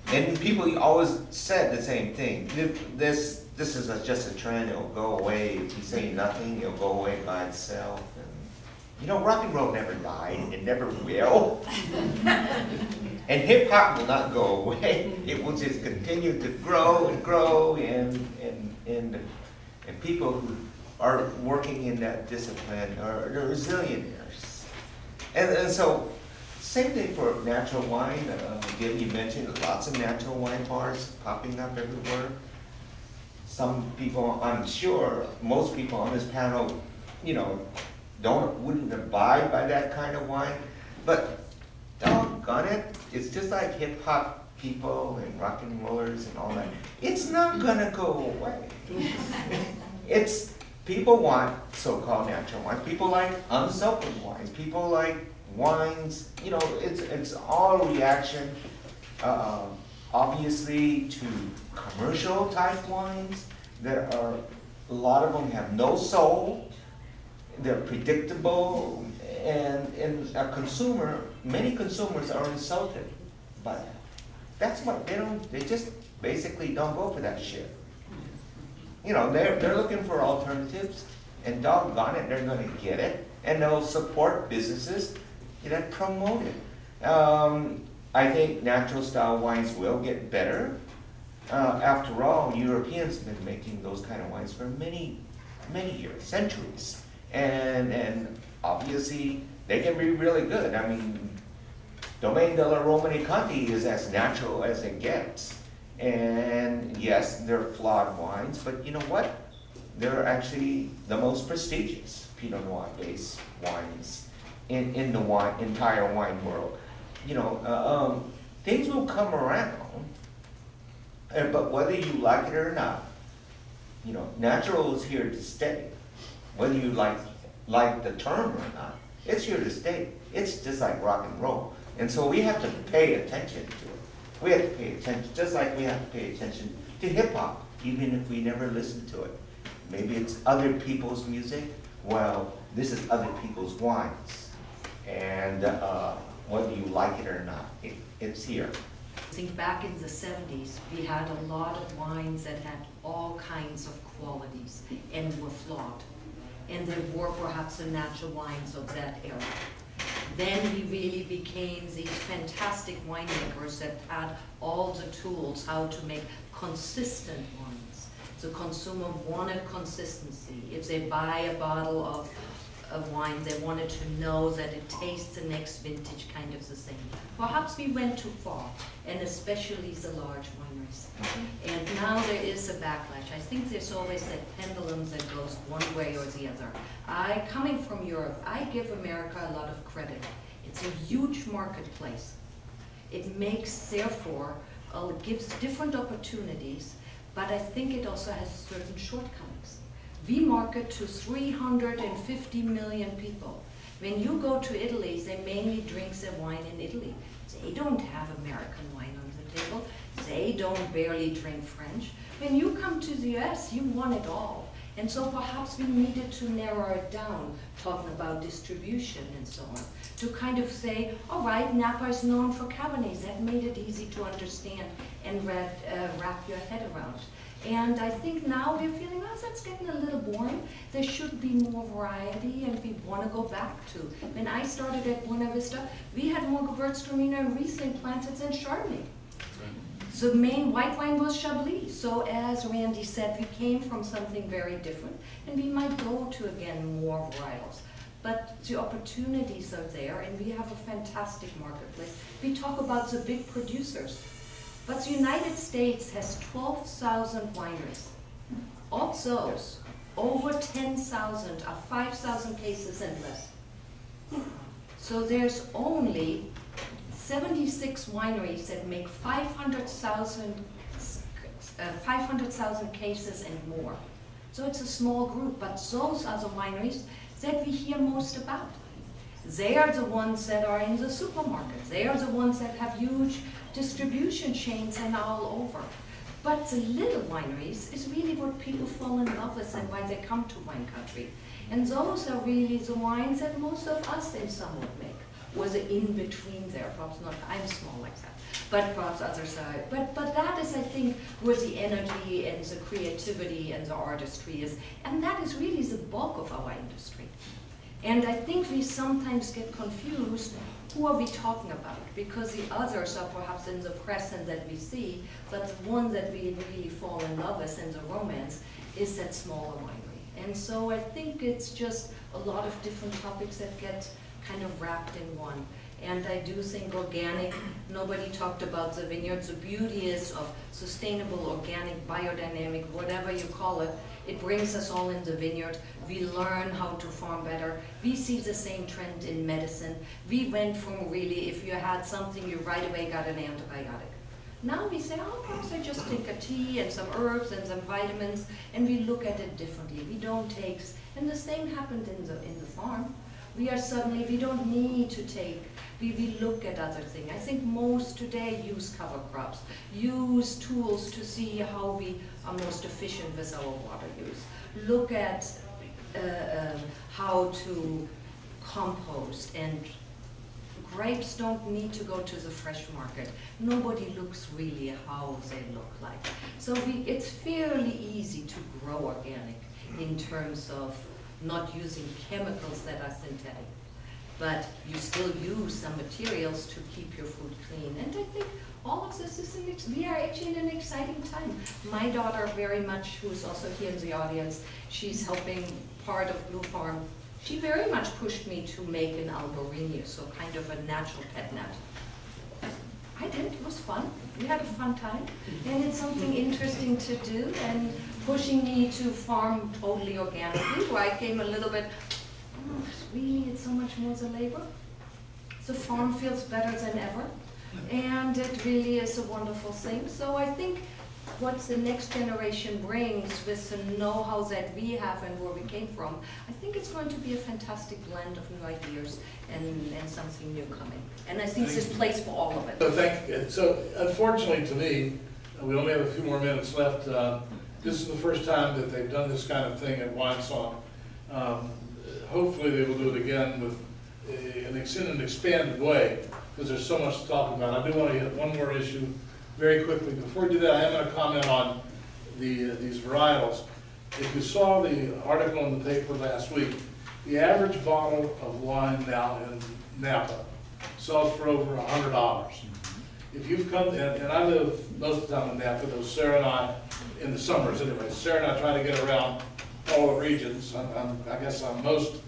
And people always said the same thing. This is just a trend, it'll go away. If you say nothing, it'll go away by itself. Rock and roll never died, it never will. And hip hop will not go away. It will just continue to grow and grow, and people who are working in that discipline are zillionaires. And so, same thing for natural wine. Again, you mentioned lots of natural wine bars popping up everywhere. Some people, I'm sure, most people on this panel, wouldn't abide by that kind of wine, but doggone it, it's just like hip hop people and rock and rollers and all that. It's not gonna go away. People want so-called natural wines. People like unsulfured wines. People like wines. It's all a reaction, obviously, to commercial type wines that are a lot of them have no soul, they're predictable, and a consumer, many consumers are insulted by that. That's what they just basically don't go for that shit. You know, they're looking for alternatives, and doggone it, they're gonna get it, and they'll support businesses that promote it. I think natural style wines will get better. After all, Europeans have been making those kind of wines for many, many years, centuries. And obviously, they can be really good. I mean, Domaine della Romanée-Conti is as natural as it gets. And yes, they're flawed wines, but you know what? They're actually the most prestigious Pinot Noir based wines in the entire wine world. You know, things will come around, but whether you like it or not, you know, natural is here to stay. Whether you like the term or not, it's here to stay. It's just like rock and roll. And so we have to pay attention to it. We have to pay attention, just like we have to pay attention to hip hop, even if we never listen to it. Maybe it's other people's music. Well, this is other people's wines. And whether you like it or not, it's here. I think back in the 70s, we had a lot of wines that had all kinds of qualities and were flawed. And they were perhaps the natural wines of that era. Then we really became these fantastic winemakers that had all the tools how to make consistent wines. The consumer wanted consistency. If they buy a bottle of wine, they wanted to know that it tastes the next vintage kind of the same. Perhaps we went too far, and especially the large wineries. And now there is a backlash. I think there's always that pendulum that goes one way or the other. Coming from Europe, I give America a lot of credit. It's a huge marketplace. It makes, therefore, it gives different opportunities, but I think it also has certain shortcomings. We market to 350 million people. When you go to Italy, they mainly drink their wine in Italy. They don't have American wine on the table. They don't barely drink French. When you come to the US, you want it all. And so perhaps we needed to narrow it down, talking about distribution and so on, to kind of say, all right, Napa is known for Cabernets. That made it easy to understand and wrap your head around. And I think now we're feeling, oh, that's getting a little boring. There should be more variety, and we want to go back to. When I started at Buena Vista, we had more Gewürztraminer and Riesling planted than Chardonnay. The main white wine was Chablis. So as Randy said, we came from something very different, and we might go to, again, more varietals. But the opportunities are there, and we have a fantastic marketplace. We talk about the big producers. But the United States has 12,000 wineries. Of those, over 10,000 are 5,000 cases and less. So there's only 76 wineries that make 500,000 cases and more. So it's a small group, but those are the wineries that we hear most about. They are the ones that are in the supermarket. They are the ones that have huge distribution chains and all over. But the little wineries is really what people fall in love with and why they come to wine country. And those are really the wines that most of us in somewhat make, or the in-between there. Perhaps not, I'm small like that, but perhaps others are. But that is, I think, where the energy and the creativity and the artistry is. And that is really the bulk of our industry. And I think we sometimes get confused, who are we talking about? Because the others are perhaps in the press and that we see, but the one that we really fall in love with in the romance is that smaller winery. And so I think it's just a lot of different topics that get kind of wrapped in one. And I do think organic, nobody talked about the vineyards. The beauty is of sustainable, organic, biodynamic, whatever you call it, it brings us all in the vineyard. We learn how to farm better. We see the same trend in medicine. We went from really, if you had something, you right away got an antibiotic. Now we say, oh, perhaps I just take a tea and some herbs and some vitamins, and we look at it differently. We don't take, and the same happened in the farm. We are suddenly, we don't need to take, we look at other things. I think most today use cover crops, use tools to see how we are most efficient with our water use. Look at how to compost, and grapes don't need to go to the fresh market. Nobody looks really how they look like. So it's fairly easy to grow organic in terms of not using chemicals that are synthetic. But you still use some materials to keep your food clean. And I think all of this is, we are actually in an exciting time. My daughter very much, who is also here in the audience, she's helping part of Blue Farm. She very much pushed me to make an albarino, so kind of a natural pet net. I did, it was fun. We had a fun time. And it's something interesting to do, and pushing me to farm totally organically, where I came a little bit, oh, really, it's so much more the labor. The farm feels better than ever, and it really is a wonderful thing. So I think what the next generation brings with the know-how that we have and where we came from, I think it's going to be a fantastic blend of new ideas and something new coming. And I think there's place for all of it. So thank you. So unfortunately to me, we only have a few more minutes left. This is the first time that they've done this kind of thing at Winesong. Hopefully they will do it again with in an expanded way, because there's so much to talk about. I do want to hit one more issue very quickly. Before we do that, I am going to comment on these varietals. If you saw the article in the paper last week, the average bottle of wine now in Napa sells for over $100. If you've come, and I live most of the time in Napa, though Sarah and I, in the summers anyway, Sarah and I try to get around all the regions. I guess I'm most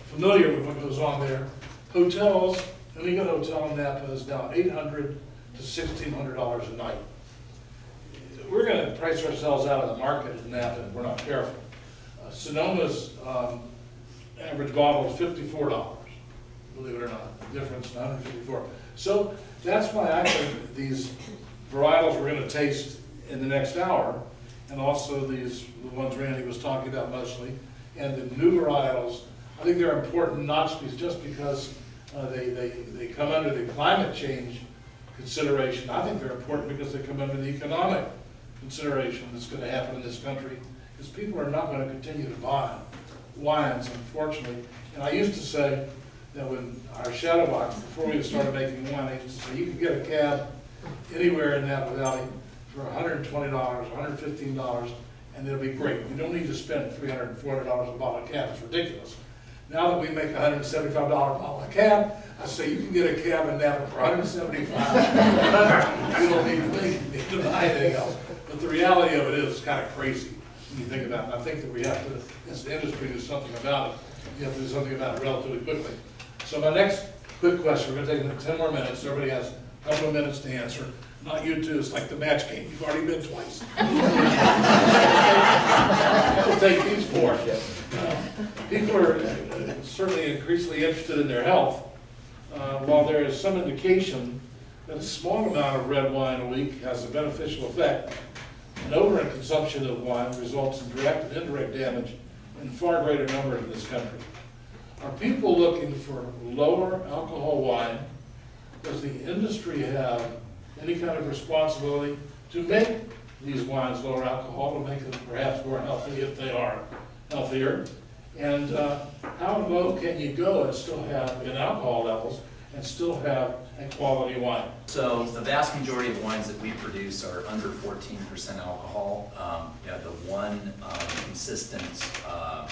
familiar with what goes on there. Hotels, any good hotel in Napa is now $800 to $1,600 a night. We're going to price ourselves out of the market in Napa if we're not careful. Sonoma's average bottle is $54, believe it or not. The difference, $154. So that's why I think these varietals we're going to taste in the next hour, and also the ones Randy was talking about mostly, and the new varietals, I think they're important not just because they come under the climate change consideration. I think they're important because they come under the economic consideration that's going to happen in this country, because people are not going to continue to buy wines, unfortunately. And I used to say that when our shadow box, before we started making wine, I used to say you can get a cab anywhere in Napa Valley for $120, $115, and it'll be great. You don't need to spend $300, $400 a bottle of cab. It's ridiculous. Now that we make a $175 bottle of cab, I say you can get a cab in Napa for $175. You don't need to buy anything else. But the reality of it is kind of crazy when you think about it. And I think that we have to, as the industry, do something about it. You have to do something about it relatively quickly. So my next quick question, we're going to take 10 more minutes. Everybody has a couple of minutes to answer. Not you two, it's like the match game. You've already been twice. We'll take these four. People are certainly increasingly interested in their health. While there is some indication that a small amount of red wine a week has a beneficial effect, an overconsumption of wine results in direct and indirect damage in far greater numbers in this country. Are people looking for lower alcohol wine? Does the industry have any kind of responsibility to make these wines lower alcohol, to make them perhaps more healthy if they are healthier? And how low can you go and still have, in alcohol levels, and still have a quality wine? So the vast majority of wines that we produce are under 14% alcohol. The one consistent, I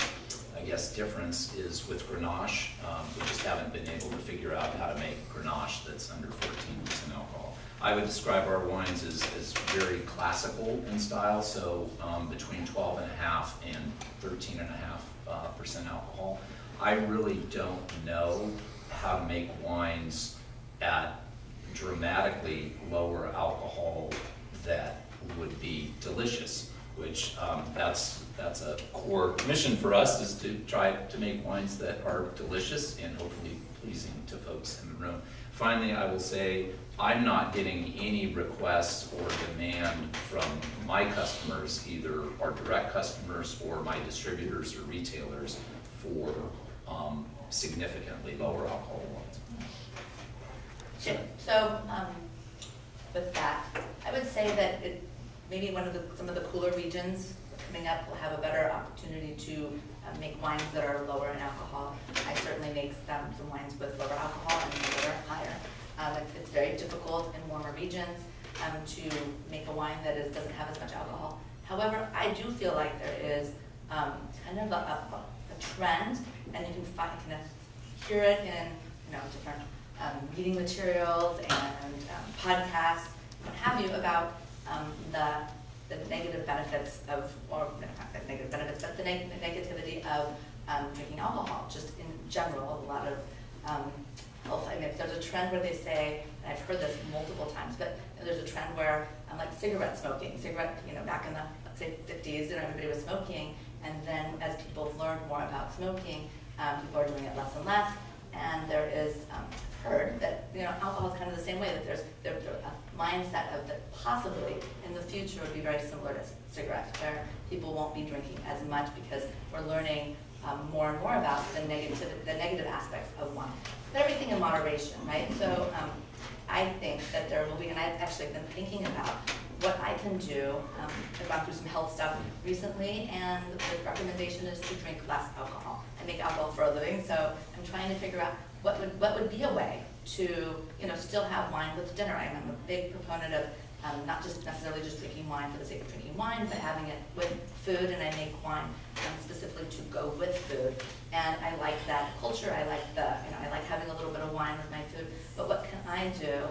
guess, difference is with Grenache. We just haven't been able to figure out how to make Grenache that's under 14% alcohol. I would describe our wines as very classical in style, so between 12.5 and 13.5% alcohol. I really don't know how to make wines at dramatically lower alcohol that would be delicious, which that's a core mission for us, is to try to make wines that are delicious and hopefully pleasing to folks in the room. Finally, I will say I'm not getting any requests or demand from my customers, either our direct customers or my distributors or retailers, for significantly lower alcohol wines. So, with that, I would say that maybe some of the cooler regions coming up will have a better opportunity to make wines that are lower in alcohol. I certainly make some wines with lower alcohol and some that are higher. It's very difficult in warmer regions to make a wine that doesn't have as much alcohol. However, I do feel like there is kind of a trend, and you can hear it in different reading materials and podcasts, what have you, about the negative benefits of, or not the negative benefits, but the negativity of drinking alcohol, just in general. A lot of health, I mean, there's a trend where they say, and I've heard this multiple times, but there's a trend where like cigarette smoking, back in the, let's say, 50s, everybody was smoking, and then as people have learned more about smoking, people are doing it less and less, and there is, I've heard that, alcohol is kind of the same way, that there's a mindset of that possibly in the future would be very similar to cigarettes, where people won't be drinking as much because we're learning more and more about the negative aspects of wine. But everything in moderation, right? So I think that there will be, and I've actually been thinking about what I can do. I've gone through some health stuff recently, and the recommendation is to drink less alcohol. I make alcohol for a living, so I'm trying to figure out what would be a way to still have wine with dinner. I'm a big proponent of not just necessarily just drinking wine for the sake of drinking wine, but having it with food, and I make wine specifically to go with food. And I like that culture. I like I like having a little bit of wine with my food. But what can I do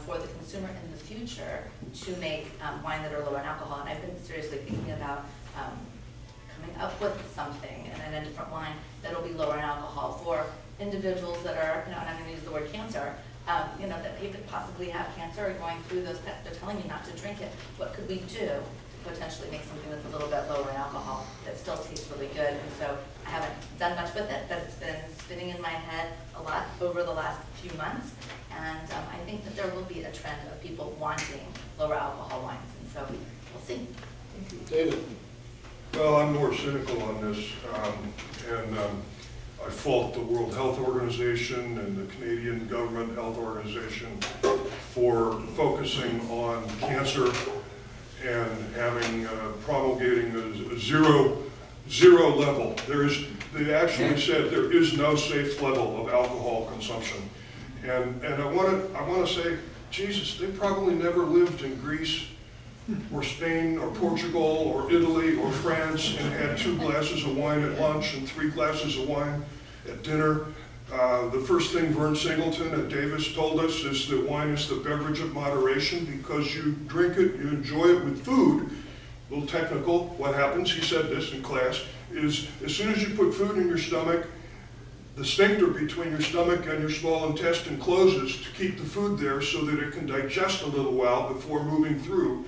for the consumer in the future to make wine that are lower in alcohol? And I've been seriously thinking about coming up with something and a different wine that'll be lower in alcohol for individuals that are, and I'm going to use the word cancer, that people possibly have cancer or going through those, they're telling you not to drink it. What could we do to potentially make something that's a little bit lower in alcohol that still tastes really good? And so I haven't done much with it, but it's been spinning in my head a lot over the last few months. And I think that there will be a trend of people wanting lower alcohol wines. And so we'll see. David? Well, I'm more cynical on this, and I fault the World Health Organization and the Canadian Government Health Organization for focusing on cancer and having promulgating a zero level. They actually said there is no safe level of alcohol consumption, and I want to say, Jesus, they probably never lived in Greece or Spain or Portugal or Italy or France and had 2 glasses of wine at lunch and 3 glasses of wine at dinner. The first thing Vern Singleton at Davis told us is that wine is the beverage of moderation because you drink it, you enjoy it with food. A little technical, what happens, he said this in class, is as soon as you put food in your stomach, the sphincter between your stomach and your small intestine closes to keep the food there so that it can digest a little while before moving through.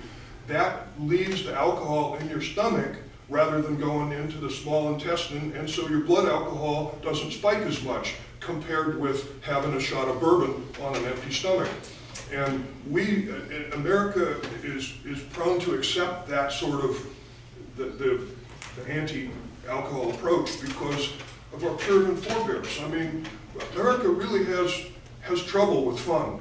That leaves the alcohol in your stomach rather than going into the small intestine, and so your blood alcohol doesn't spike as much compared with having a shot of bourbon on an empty stomach. And America is prone to accept that sort of the anti-alcohol approach because of our Puritan forebears. I mean, America really has trouble with fun.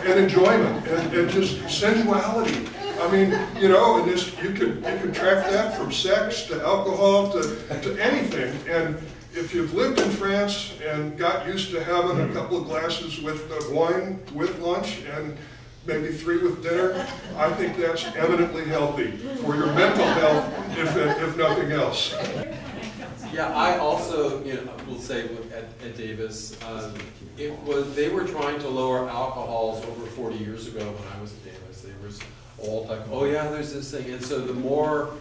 And enjoyment and just sensuality. I mean, and this you can track that from sex to alcohol to anything. And if you've lived in France and got used to having a couple of glasses with wine with lunch and maybe 3 with dinner, I think that's eminently healthy for your mental health, if nothing else. Yeah, I also, will say at Davis, they were trying to lower alcohols over 40 years ago when I was at Davis. They were all like, oh yeah, there's this thing. And so the more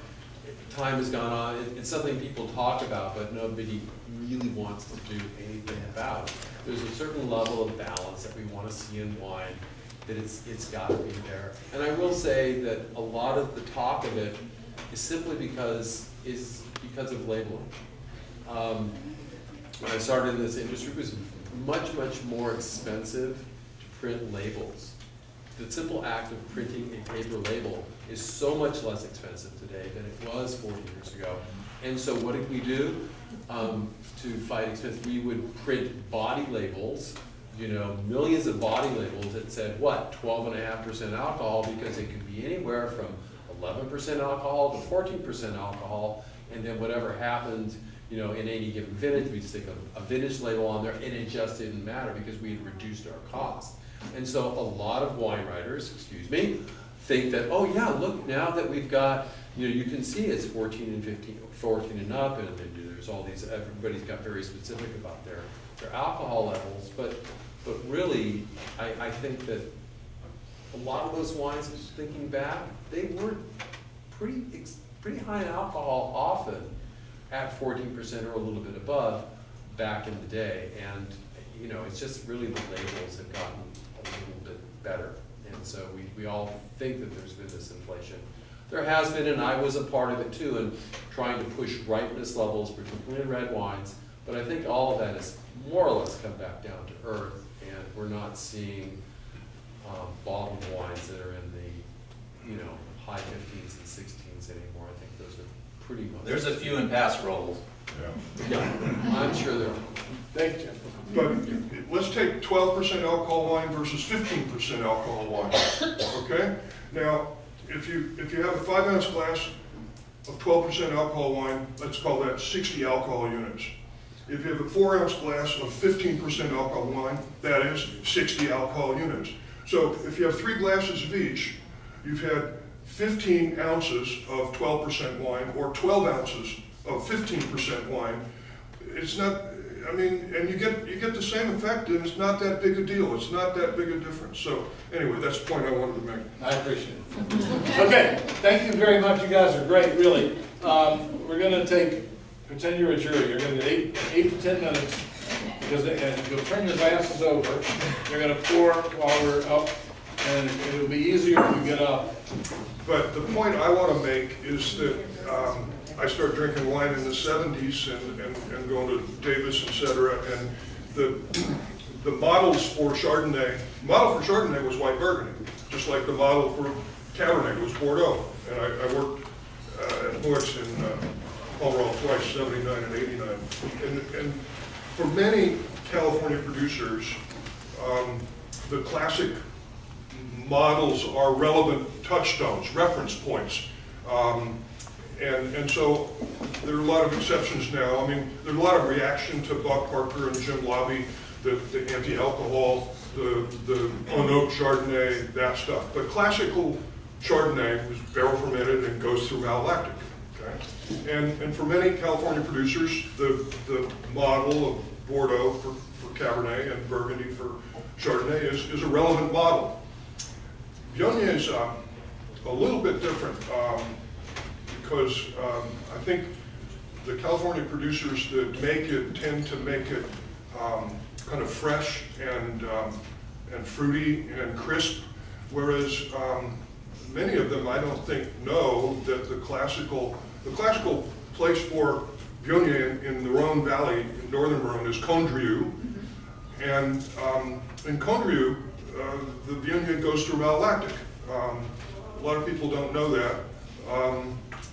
time has gone on, it's something people talk about, but nobody really wants to do anything about. There's a certain level of balance that we want to see in wine, that it's got to be there. And I will say that a lot of the talk of it is simply because of labeling. When I started in this industry, it was much, much more expensive to print labels the simple act of printing a paper label is so much less expensive today than it was 40 years ago. And so what did we do to fight expense? We would print body labels, you know, millions of body labels that said, what, 12.5% alcohol, because it could be anywhere from 11% alcohol to 14% alcohol, and then whatever happened, you know, in any given vintage, we'd stick a vintage label on there, and it just didn't matter because we had reduced our costs. And so a lot of wine writers, excuse me, think that, oh yeah, look, now that we've got, you know, you can see it's 14 and 15, 14 and up, and then there's all these, everybody's got very specific about their alcohol levels, but really, I think that a lot of those wines, thinking back, they were pretty high in alcohol often at 14% or a little bit above back in the day. And, you know, it's just really the labels have gotten a little bit better. And so we all think that there's been this inflation. There has been, and I was a part of it too, in trying to push ripeness levels, particularly in red wines. But I think all of that has more or less come back down to earth, and we're not seeing bottled wines that are in the, you know, high 15s and 16s anymore. I think those are pretty much. There's a few in past rolls. Yeah, I'm sure there are. Thank you, Jim. But let's take 12% alcohol wine versus 15% alcohol wine, okay? Now, if you have a 5-ounce glass of 12% alcohol wine, let's call that 60 alcohol units. If you have a 4-ounce glass of 15% alcohol wine, that is 60 alcohol units. So if you have 3 glasses of each, you've had 15 ounces of 12% wine or 12 ounces of 15% wine. It's not, I mean, and you get the same effect, and it's not that big a deal. It's not that big a difference. So anyway, that's the point I wanted to make. I appreciate it. Okay, thank you very much. You guys are great, really. We're going to pretend you're a jury. You're going to get 8 to 10 minutes, because you'll turn your glasses over. You're going to pour while we're up, and it'll be easier if you get up. But the point I want to make is that I started drinking wine in the 70s and going to Davis, etc. And the models for Chardonnay, the model for Chardonnay was white Burgundy, just like the model for Cabernet was Bordeaux. And I worked at Moritz in Pomerol twice, 79 and 89. And for many California producers, the classic models are relevant touchstones, reference points. And so there are a lot of exceptions now. I mean, there's a lot of reaction to Bob Parker and Jim Lobby, the anti-alcohol, the unoaked Chardonnay, that stuff. But classical Chardonnay was barrel fermented and goes through malolactic. Okay? And for many California producers, the model of Bordeaux for Cabernet and Burgundy for Chardonnay is a relevant model. Viognier is a little bit different. Because I think the California producers that make it tend to make it kind of fresh and fruity and crisp, whereas many of them I don't think know that the classical place for Viognier in the Rhone Valley, in northern Rhone, is Condrieu, and in Condrieu the Viognier goes through malolactic. A lot of people don't know that.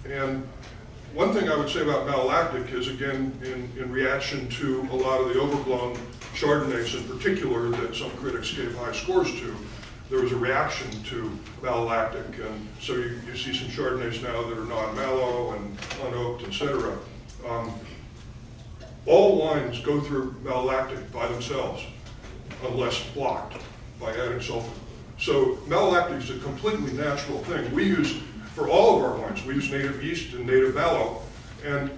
And one thing I would say about malolactic is, again, in reaction to a lot of the overblown Chardonnays in particular that some critics gave high scores to, there was a reaction to malolactic. And so you see some Chardonnays now that are non-mallow and unoaked, etc. All wines go through malolactic by themselves, unless blocked by adding sulfur. So malolactic is a completely natural thing. We use, for all of our wines, we use native yeast and native mallow, and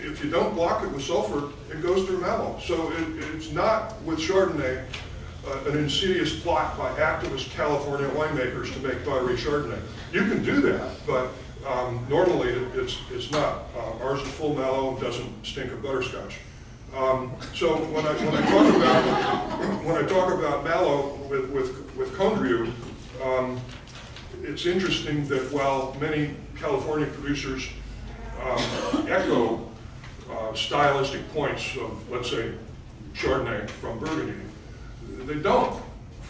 if you don't block it with sulfur, it goes through mallow. So it's not, with Chardonnay, an insidious plot by activist California winemakers to make buttery Chardonnay. You can do that, but normally it's not. Ours is full mallow and doesn't stink of butterscotch. So when I talk about mallow with Condrieu, it's interesting that while many California producers echo stylistic points of, let's say, Chardonnay from Burgundy, they don't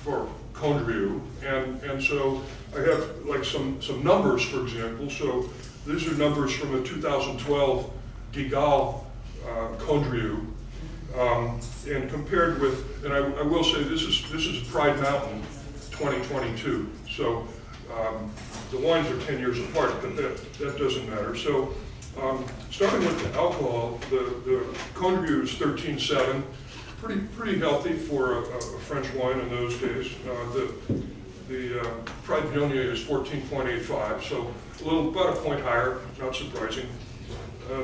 for Condrieu, and so I have like some numbers, for example. So these are numbers from a 2012 Gigal Condrieu, and compared with, and I will say this is Pride Mountain 2022. So the wines are 10 years apart, but that doesn't matter. So starting with the alcohol, the Condrieu is 13.7, pretty healthy for a French wine in those days. The Pride Viognier is 14.85, so about a point higher, not surprising.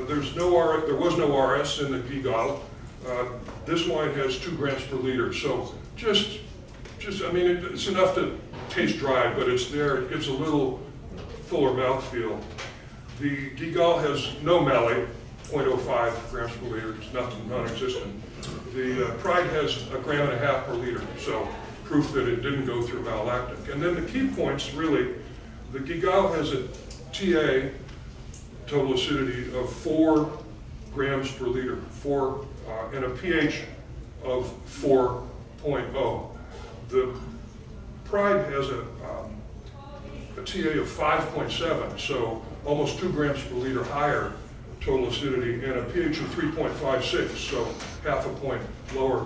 There was no RS in the Gigal. This wine has 2 grams per liter, so just I mean, it's enough to taste dry, but it's there. It gives a little fuller mouthfeel. The Gigal has no malate, 0.05 grams per liter. It's non-existent. The Pride has 1.5 grams per liter, so proof that it didn't go through malolactic. And then the key points, really, the Gigal has a TA, total acidity, of 4 grams per liter, and a pH of 4.0. The Pride has a TA of 5.7, so almost 2 grams per liter higher total acidity, and a pH of 3.56, so half a point lower.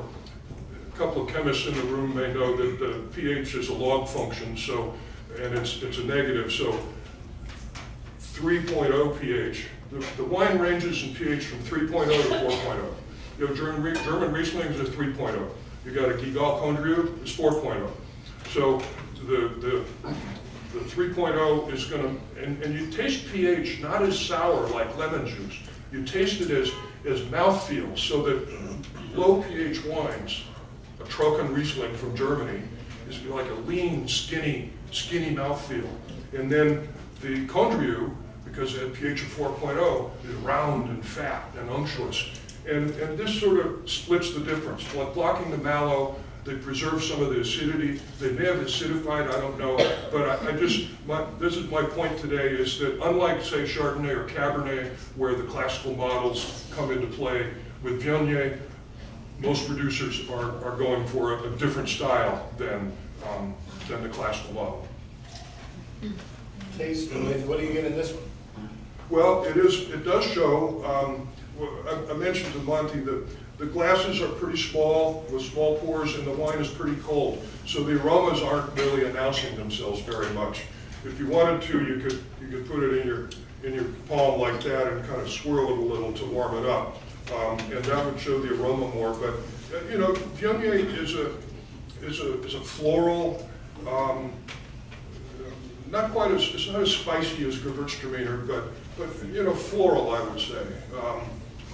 A couple of chemists in the room may know that the pH is a log function, so, and it's a negative, so 3.0 pH. The wine ranges in pH from 3.0 to 4.0. You know, German Rieslings is 3.0. You got a Gigal Condrieu, it's 4.0. So the 3.0 is going to, and you taste pH not as sour like lemon juice. You taste it as mouthfeel, so that low pH wines, a Trocken Riesling from Germany, is like a lean, skinny mouthfeel. And then the Condrieu, because it had pH of 4.0, is round and fat and unctuous. And this sort of splits the difference. Like blocking the mallow, they preserve some of the acidity. They may have acidified, I don't know. But this is my point today, is that unlike, say, Chardonnay or Cabernet, where the classical models come into play, with Viognier, most producers are going for a different style than the classical model. Taste, what do you get in this one? Well, it does show, I mentioned to Monty that the glasses are pretty small, with small pores, and the wine is pretty cold. So the aromas aren't really announcing themselves very much. If you wanted to, you could put it in your palm like that and kind of swirl it a little to warm it up, and that would show the aroma more. But you know, Viognier is a floral. Not quite as, it's not as spicy as Gewürztraminer, but you know, floral, I would say,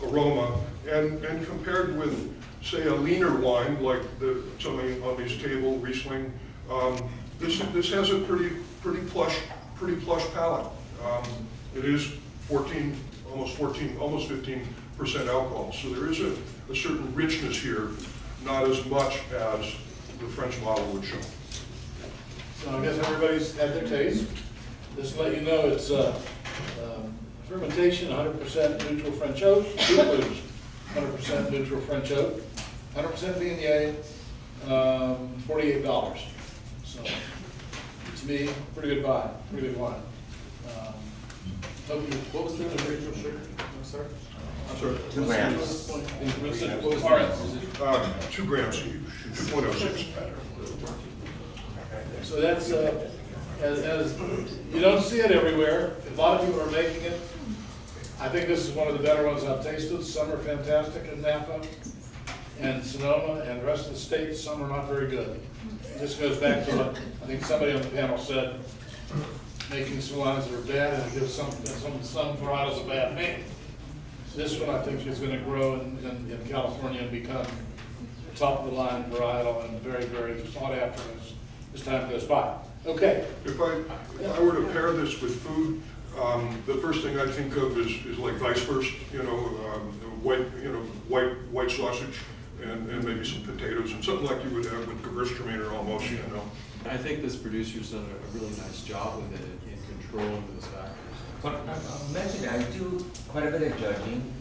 aroma, and compared with, say, a leaner wine like something on this table, Riesling, this has a pretty plush palate. It is almost 15% alcohol, so there is a certain richness here, not as much as the French model would show. So I guess everybody's had their taste. Just to let you know, it's fermentation, 100% neutral French oak, 100% neutral French oak, 100% Viognier, $48. So, to me, pretty good buy, pretty good wine. What was the original sugar? I'm sorry? 2 grams. All right. 2 grams, 2.06. So that's, as you don't see it everywhere. A lot of people are making it. I think this is one of the better ones I've tasted. Some are fantastic in Napa and Sonoma, and the rest of the state, some are not very good. This goes back to what I think somebody on the panel said, making some wines that are bad and give some varietals a bad name. This one I think is going to grow in California and become top of the line varietal and very, very sought after as time goes by. Okay. If I were to pair this with food, the first thing I think of is like Weisswurst, white sausage, and maybe some potatoes, and something like you would have with Gewürztraminer almost, you know. I think this producer's done a really nice job with it in controlling those factors. But I mentioned I do quite a bit of judging,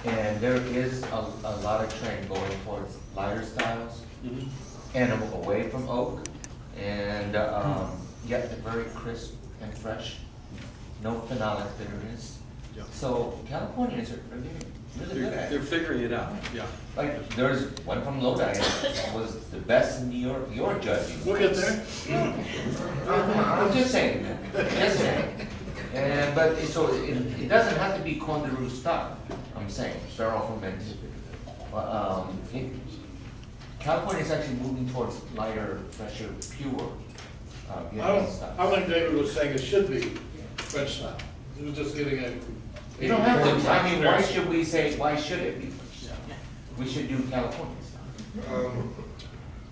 and there is a lot of trend going towards lighter styles and away from oak. and yet they're very crisp and fresh. No phenolic bitterness. Yeah. So Californians are really good at They're it. figuring it out, yeah. Like, there's one from Lodi that was the best in New York, you're judging. We'll get there. I'm just saying, just saying. And, but, so it doesn't have to be Conde Roux style, I'm saying, sterile fermented. California is actually moving towards lighter, fresher, pure Vietnamese style. I think David was saying it should be French style. He was just getting a. You don't have to, I mean, why should we say, why should it be French style? We should do California style.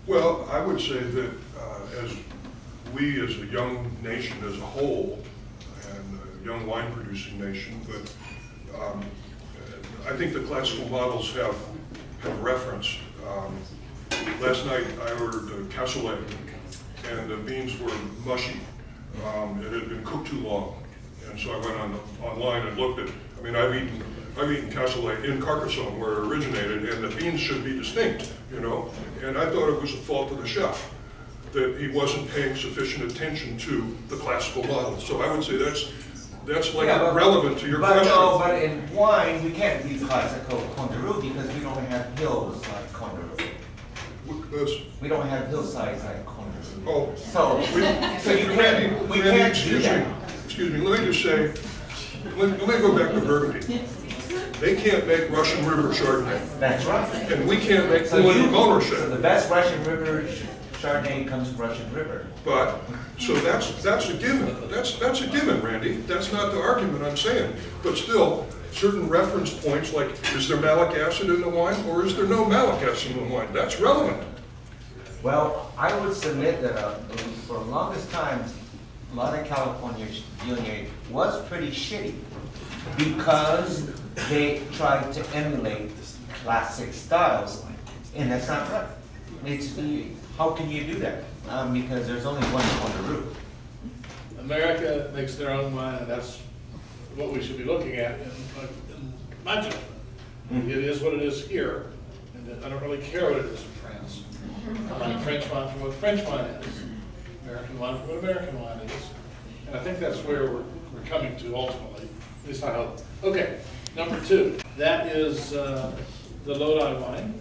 Well, I would say that as we as a young nation as a whole, and a young wine producing nation, but I think the classical models have reference. Last night I ordered cassoulet, and the beans were mushy. It had been cooked too long, and so I went online and looked at. I mean, I've eaten cassoulet in Carcassonne where it originated, and the beans should be distinct, you know. And I thought it was a fault of the chef that he wasn't paying sufficient attention to the classical model. So I would say that's like relevant to your question. No, but in wine we can't be classical Conde Roux because we don't have hills like Conde Roux. We don't have hillsides like Conde Roux. Oh, so you can't. We Randy, can't do that. Excuse me. Let me just say. Let me go back to Burgundy. They can't make Russian River Chardonnay. That's right. And we can't make So Montrachet. So the best Russian River Chardonnay comes from Russian River. But, so that's a given. That's a given, Randy. That's not the argument I'm saying. But still, certain reference points like, is there malic acid in the wine or is there no malic acid in the wine? That's relevant. Well, I would submit that for the longest time, a lot of California Viognier was pretty shitty because they tried to emulate classic styles, and that's not right. How can you do that? Because there's only one Conde Roux. America makes their own wine, and that's what we should be looking at in my judgment. It is what it is here, and I don't really care what it is in France. I like French wine for what French wine is, American wine for what American wine is. And I think that's where we're coming to ultimately, at least I hope. Okay, number 2, that is the Lodi wine.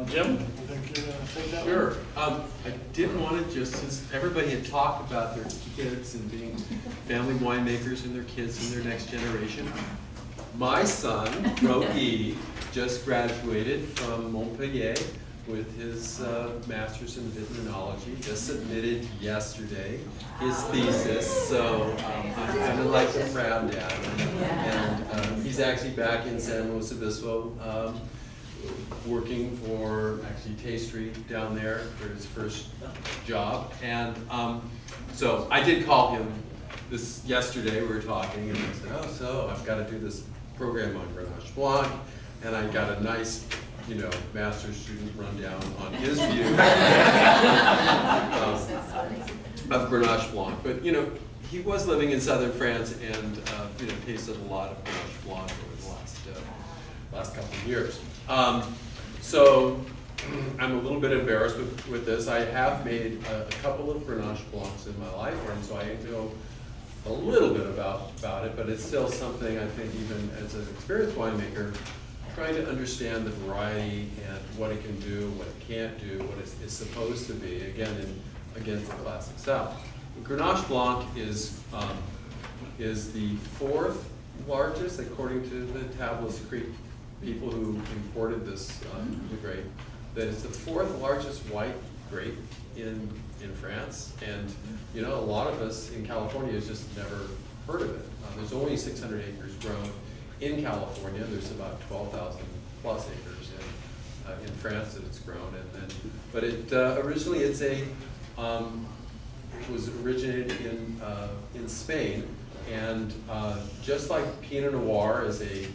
Jim, you think you're going to take that? Sure. I did want to just, since everybody had talked about their kids and being family winemakers and their kids and their next generation, my son, Rocky, just graduated from Montpellier with his master's in vitinology, just submitted yesterday his thesis, so I'm kind of like a proud dad. And he's actually back in San Luis Obispo, working for actually Tastery down there for his first job. And so I did call him this yesterday, we were talking, and I said, oh, so I've got to do this program on Grenache Blanc, and I got a nice, master's student rundown on his view of Grenache Blanc. But, he was living in southern France and, tasted a lot of Grenache Blanc over the last couple of years. So I'm a little bit embarrassed with this. I have made a couple of Grenache Blancs in my life, and so I know a little bit about it, but it's still something I think even as an experienced winemaker, trying to understand the variety and what it can do, what it can't do, what it's supposed to be, again, against the classic style. Grenache Blanc is the 4th largest, according to the Tablas Creek people who imported this the grape, that it's the 4th largest white grape in France, and a lot of us in California has just never heard of it. There's only 600 acres grown in California. There's about 12,000 plus acres in France that it's grown, but it originally it was originated in Spain, and just like Pinot Noir is a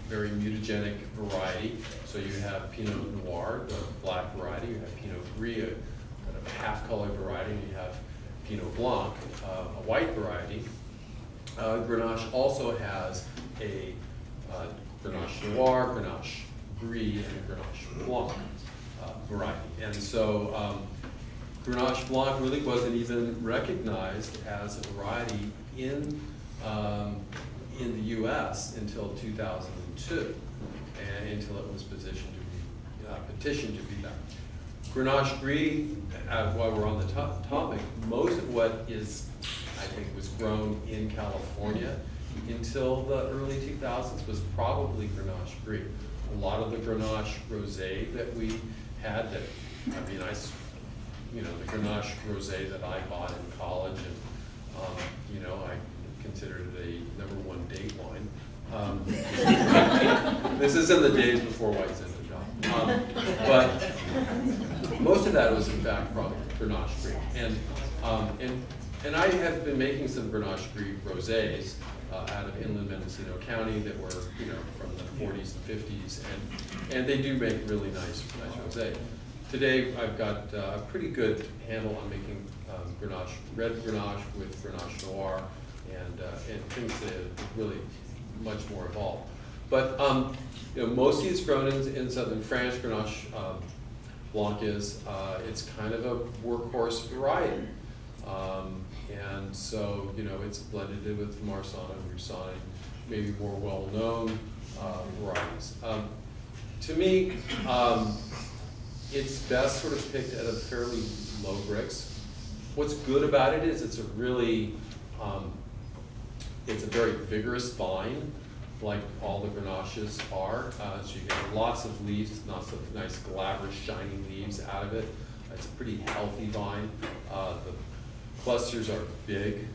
very mutagenic variety. So you have Pinot Noir, the black variety, you have Pinot Gris, a kind of half-colored variety, and you have Pinot Blanc, a white variety. Grenache also has a Grenache Noir, Grenache Gris, and Grenache Blanc variety. And so Grenache Blanc really wasn't even recognized as a variety in the U.S. until 2002, and until it was petitioned to be that. Grenache Gris, while we're on the topic, most of what is, I think, was grown in California until the early 2000s was probably Grenache Gris. A lot of the Grenache Rosé that we had, that, I mean, the Grenache Rosé that I bought in college, and I considered it a #1 date wine. This is in the days before white Zinfandel. But most of that was in fact from Grenache Gris. And I have been making some Grenache Gris rosés out of inland Mendocino County that were, from the 40s and 50s, and they do make really nice rosé. Today I've got a pretty good handle on making Grenache, red Grenache with Grenache Noir, and things that are really much more evolved. But mostly it's grown in southern France. Grenache Blanc is. It's kind of a workhorse variety. And so, it's blended in with Marsanne and Roussanne, maybe more well-known varieties. To me, it's best sort of picked at a fairly low Brix. What's good about it is it's a very vigorous vine, like all the Grenaches are. So you get lots of leaves, lots of nice glabrous, shining leaves out of it. It's a pretty healthy vine. The clusters are big.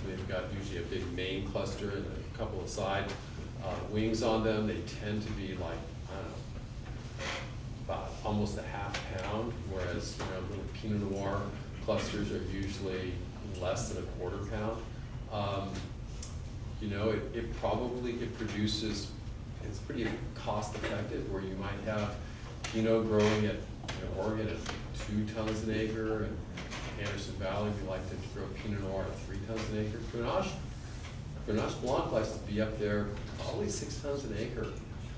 They've got usually a big main cluster and a couple of side wings on them. They tend to be like, I don't know, about almost a ½ pound, whereas little Pinot Noir clusters are usually less than a ¼ pound. It produces, it's pretty cost effective, where you might have Pinot growing at Oregon at 2 tons an acre, and Anderson Valley, we like to grow Pinot Noir at 3 tons an acre. Grenache Blanc likes to be up there probably 6 tons an acre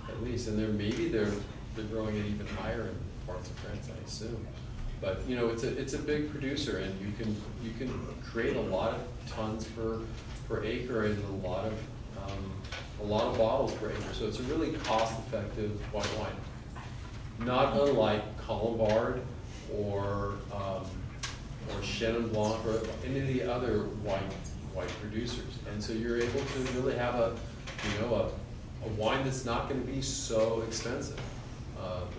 at least, and they're growing it even higher in parts of France, I assume. But it's a big producer, and you can create a lot of tons per acre and a lot of bottles per acre. So it's a really cost-effective white wine, not unlike Colombard or Chenin Blanc or any of the other white producers. And so you're able to really have a wine that's not going to be so expensive.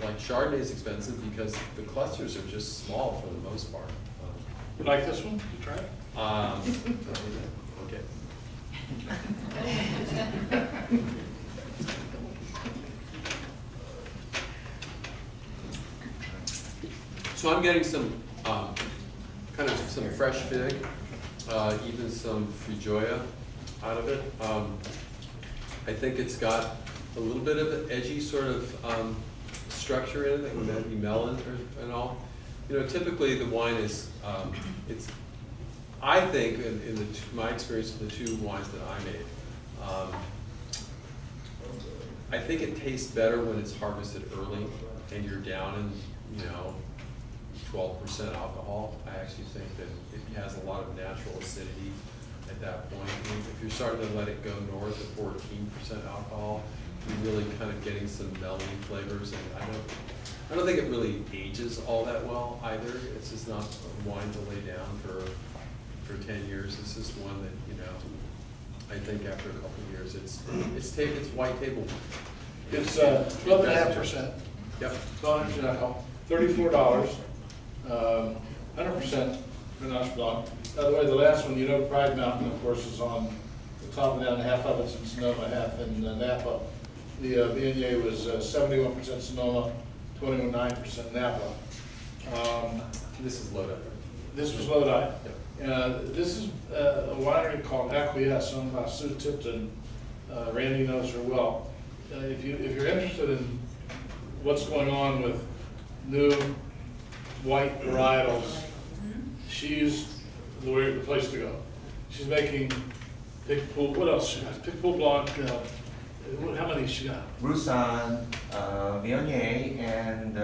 Like Chardonnay is expensive because the clusters are just small for the most part. You like this one? You try it? Okay. So I'm getting some some fresh fig, even some Frijoya out of it. I think it's got a little bit of an edgy sort of structure in it, like maybe melon and all. Typically the wine is, I think, in my experience with the 2 wines that I made, I think it tastes better when it's harvested early and you're down in, 12% alcohol. I actually think that it has a lot of natural acidity at that point. And if you're starting to let it go north of 14% alcohol, you're really kind of getting some melony flavors, and I don't think it really ages all that well either. It's just not a wine to lay down for 10 years. This is one that, I think after a couple of years, it's white table wine. It's 12.5%. Yep. 12% alcohol, $34, 100% Grenache Blanc. By the way, the last one, Pride Mountain, of course, is on the top and down, half of it's in Sonoma, half in Napa. The Viognier was 71% Sonoma, 29% Napa. This is Lodi. This was Lodi. This is a winery called Acquiesce, owned by Sue Tipton. Randy knows her well. If you're interested in what's going on with new white varietals, she's the place to go. She's making Picpoul. What else she has? Picpoul Blanc. How many she got? Roussanne, Viognier, and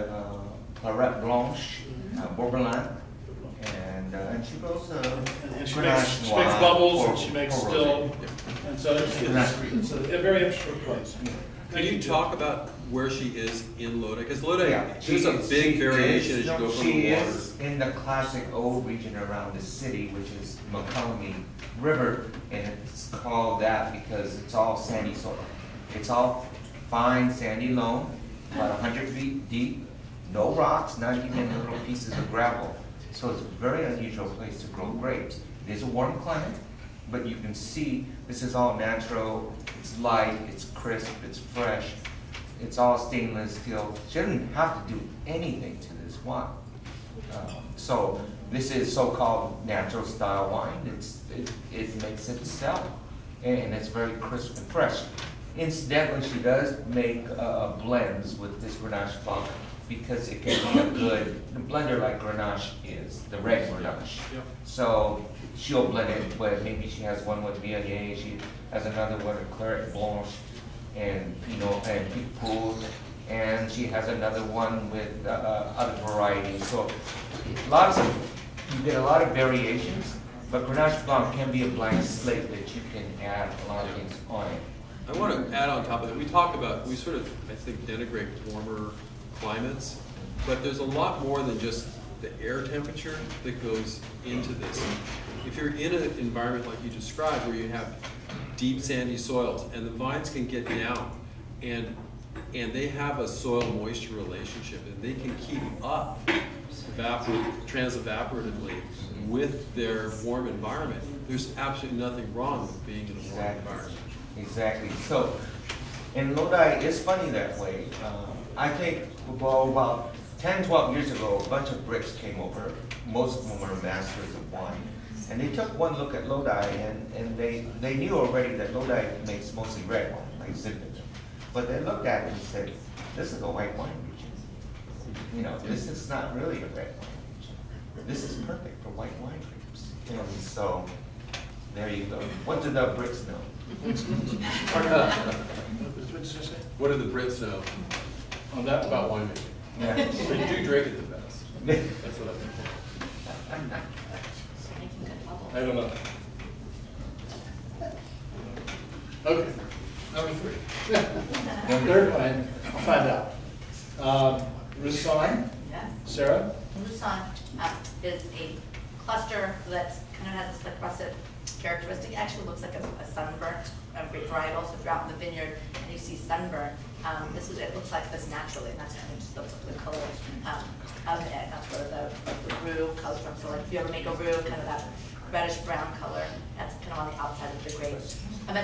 Claret Blanche, Bourgogne, and she grows And she Grenache makes Noir bubbles, for- and she makes for still, rosé. and so it's a very interesting place. Can you talk about where she is in Lodi? Because Lodi, Yeah, there's a big variation as you go from she the water. is in the classic old region around the city, which is McCollum River, and it's called that because it's all sandy soil. It's all fine sandy loam, about 100 feet deep, no rocks, not even little pieces of gravel. So it's a very unusual place to grow grapes. It is a warm climate, but you can see this is all natural, it's light, it's crisp, it's fresh, it's all stainless steel. She doesn't have to do anything to this wine. So this is so-called natural style wine. It makes itself, and it's very crisp and fresh. Incidentally, she does make blends with this Grenache Blanc because it can be a good blender like Grenache is, the red Grenache. Yep. So she'll blend it, but maybe she has one with Viognier, she has another one with Claret Blanche and Pinot and Picpoul, and she has another one with other varieties. So you get a lot of variations, but Grenache Blanc can be a blank slate that you can add a lot of things on it. I want to add on top of that, we sort of, I think, denigrate warmer climates, but there's a lot more than just the air temperature that goes into this. If you're in an environment like you described, where you have deep sandy soils, and the vines can get down, and they have a soil-moisture relationship, and they can keep up transevaporatively with their warm environment. There's absolutely nothing wrong with being in a warm environment. Exactly. So, in Lodi, it's funny that way. I think, well, about 10, 12 years ago, a bunch of Brits came over. Most of them were masters of wine. And they took one look at Lodi, and they knew already that Lodi makes mostly red wine, like Zinfandel. But they looked at it and said, this is a white wine region. You know, this is not really a red wine region. This is perfect for white wine grapes. You know, so there you go. What do the Brits know? What do the Brits know On that, about winemaking? Yeah. They do drink it the best. That's what I think. Making good bubbles. I don't know. Okay, number 3. Third wine, I'll find out. Russon, Yes. Sarah? Winesong is a cluster that kind of has this like russet characteristic. It actually looks like a sunburnt grape varietal. So if you're out in the vineyard and you see sunburn, it looks like this naturally, and that's kind of just the color of it. That's where the roux comes from. So like if you ever make a roux, kind of that reddish brown color, that's kind of on the outside of the grape. It's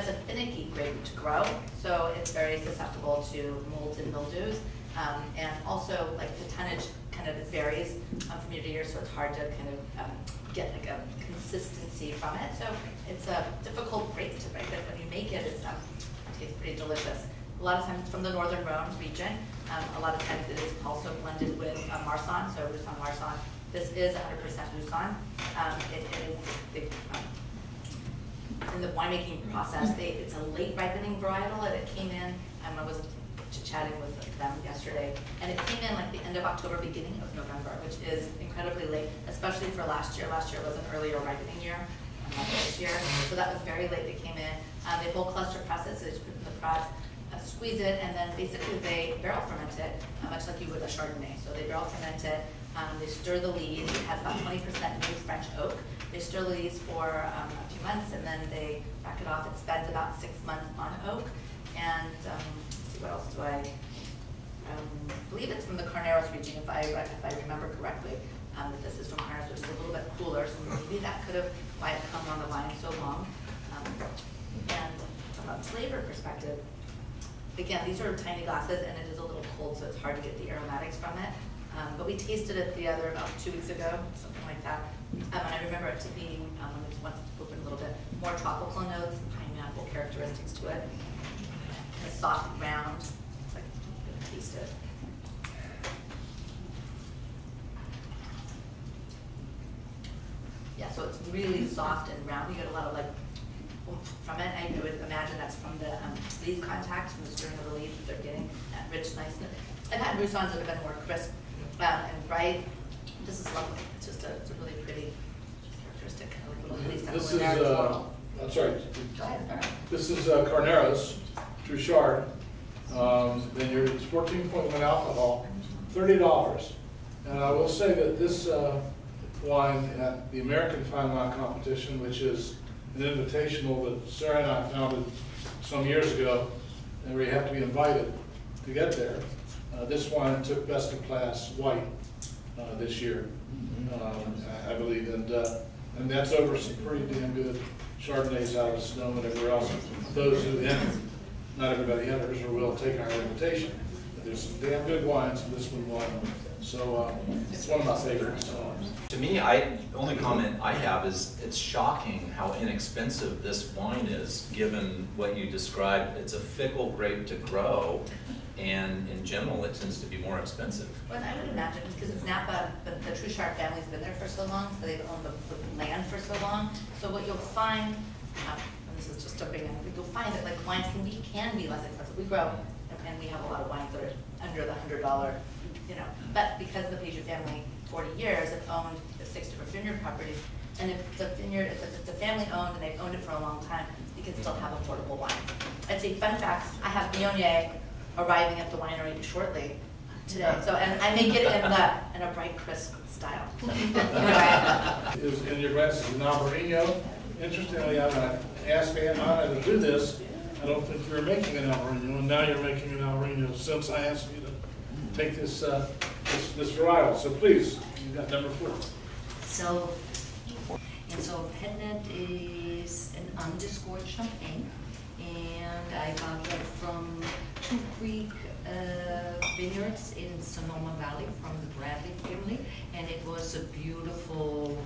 a finicky grape to grow, so it's very susceptible to molds and mildews. And also, like the tonnage kind of varies from year to year, so it's hard to kind of get like a consistency from it. So it's a difficult grape to make, but when you make it, it tastes pretty delicious. A lot of times it's from the northern Rhone region. A lot of times it is also blended with Marsanne, so Winesong Marsanne. This is 100% Winesong. In the winemaking process, it's a late ripening varietal, and it came in, I was chatting with them yesterday, and it came in like the end of October, beginning of November, which is incredibly late, especially for last year. Last year was an earlier ripening year, not this year, so that was very late. They came in, they whole cluster press it, so they just put it in the press, squeeze it, and then basically they barrel ferment it, much like you would a Chardonnay. So they barrel ferment it, they stir the lees. It has about 20% new French oak. They stir the lees for a few months, and then they back it off. It spends about 6 months on oak, and what else do I believe it's from the Carneros region, if I remember correctly, that this is from Carneros, which is a little bit cooler, so maybe that could have why it hung on the vine so long. And from a flavor perspective, again, these are tiny glasses, and it is a little cold, so it's hard to get the aromatics from it. But we tasted it the other about 2 weeks ago, something like that. And I remember it to be, once it's opened a little bit, more tropical notes, pineapple characteristics to it. A soft, round. It's like, I'm gonna taste it. Yeah, so it's really soft and round. You get a lot of like oomph from it. I would imagine that's from the leaf contacts, from the stirring of the leaves that they're getting that rich niceness. I've had Rusons that have been more crisp and bright. This is lovely. It's a really pretty is, I'm sorry, Go ahead. this is Carneros, Truchard. Vineyard, it's 14.1 alcohol, $30. And I will say that this wine at the American Fine Wine Competition, which is an invitational that Sarah and I founded some years ago, and where you have to be invited to get there. This wine took best in class white this year, I believe, and that's over some pretty damn good Chardonnays out of Sonoma and everywhere else. Those who enter, not everybody enters or will take our invitation. But there's some damn good wines, and this one won. So it's one of my favorites. To me, the only comment I have is it's shocking how inexpensive this wine is, given what you described. It's a fickle grape to grow, and in general, it tends to be more expensive. Well, I would imagine, because it's Napa, but the Truchard family's been there for so long, so they've owned the land for so long. So what you'll find, and this is just jumping in, but you'll find that like wines can be less expensive. We grow, and we have a lot of wines that are under the $100, you know. But because the Pageant family, 40 years, have owned the 6 different vineyard properties, and if it's a vineyard, if it's a family owned and they've owned it for a long time, you can still have affordable wines. I'd say fun facts, I have Viognier arriving at the winery shortly today. So, and I make it in a bright, crisp style. So, Is in your glass is an Albarino. Interestingly, when I asked Anna to do this, I don't think you were making an Albarino, and now you're making an Albarino since I asked you to take this this varietal. So please, you got number 4. So, and so Pinot is an undiscored champagne, and I got that from 2 Creek vineyards in Sonoma Valley from the Bradley family, and it was a beautiful.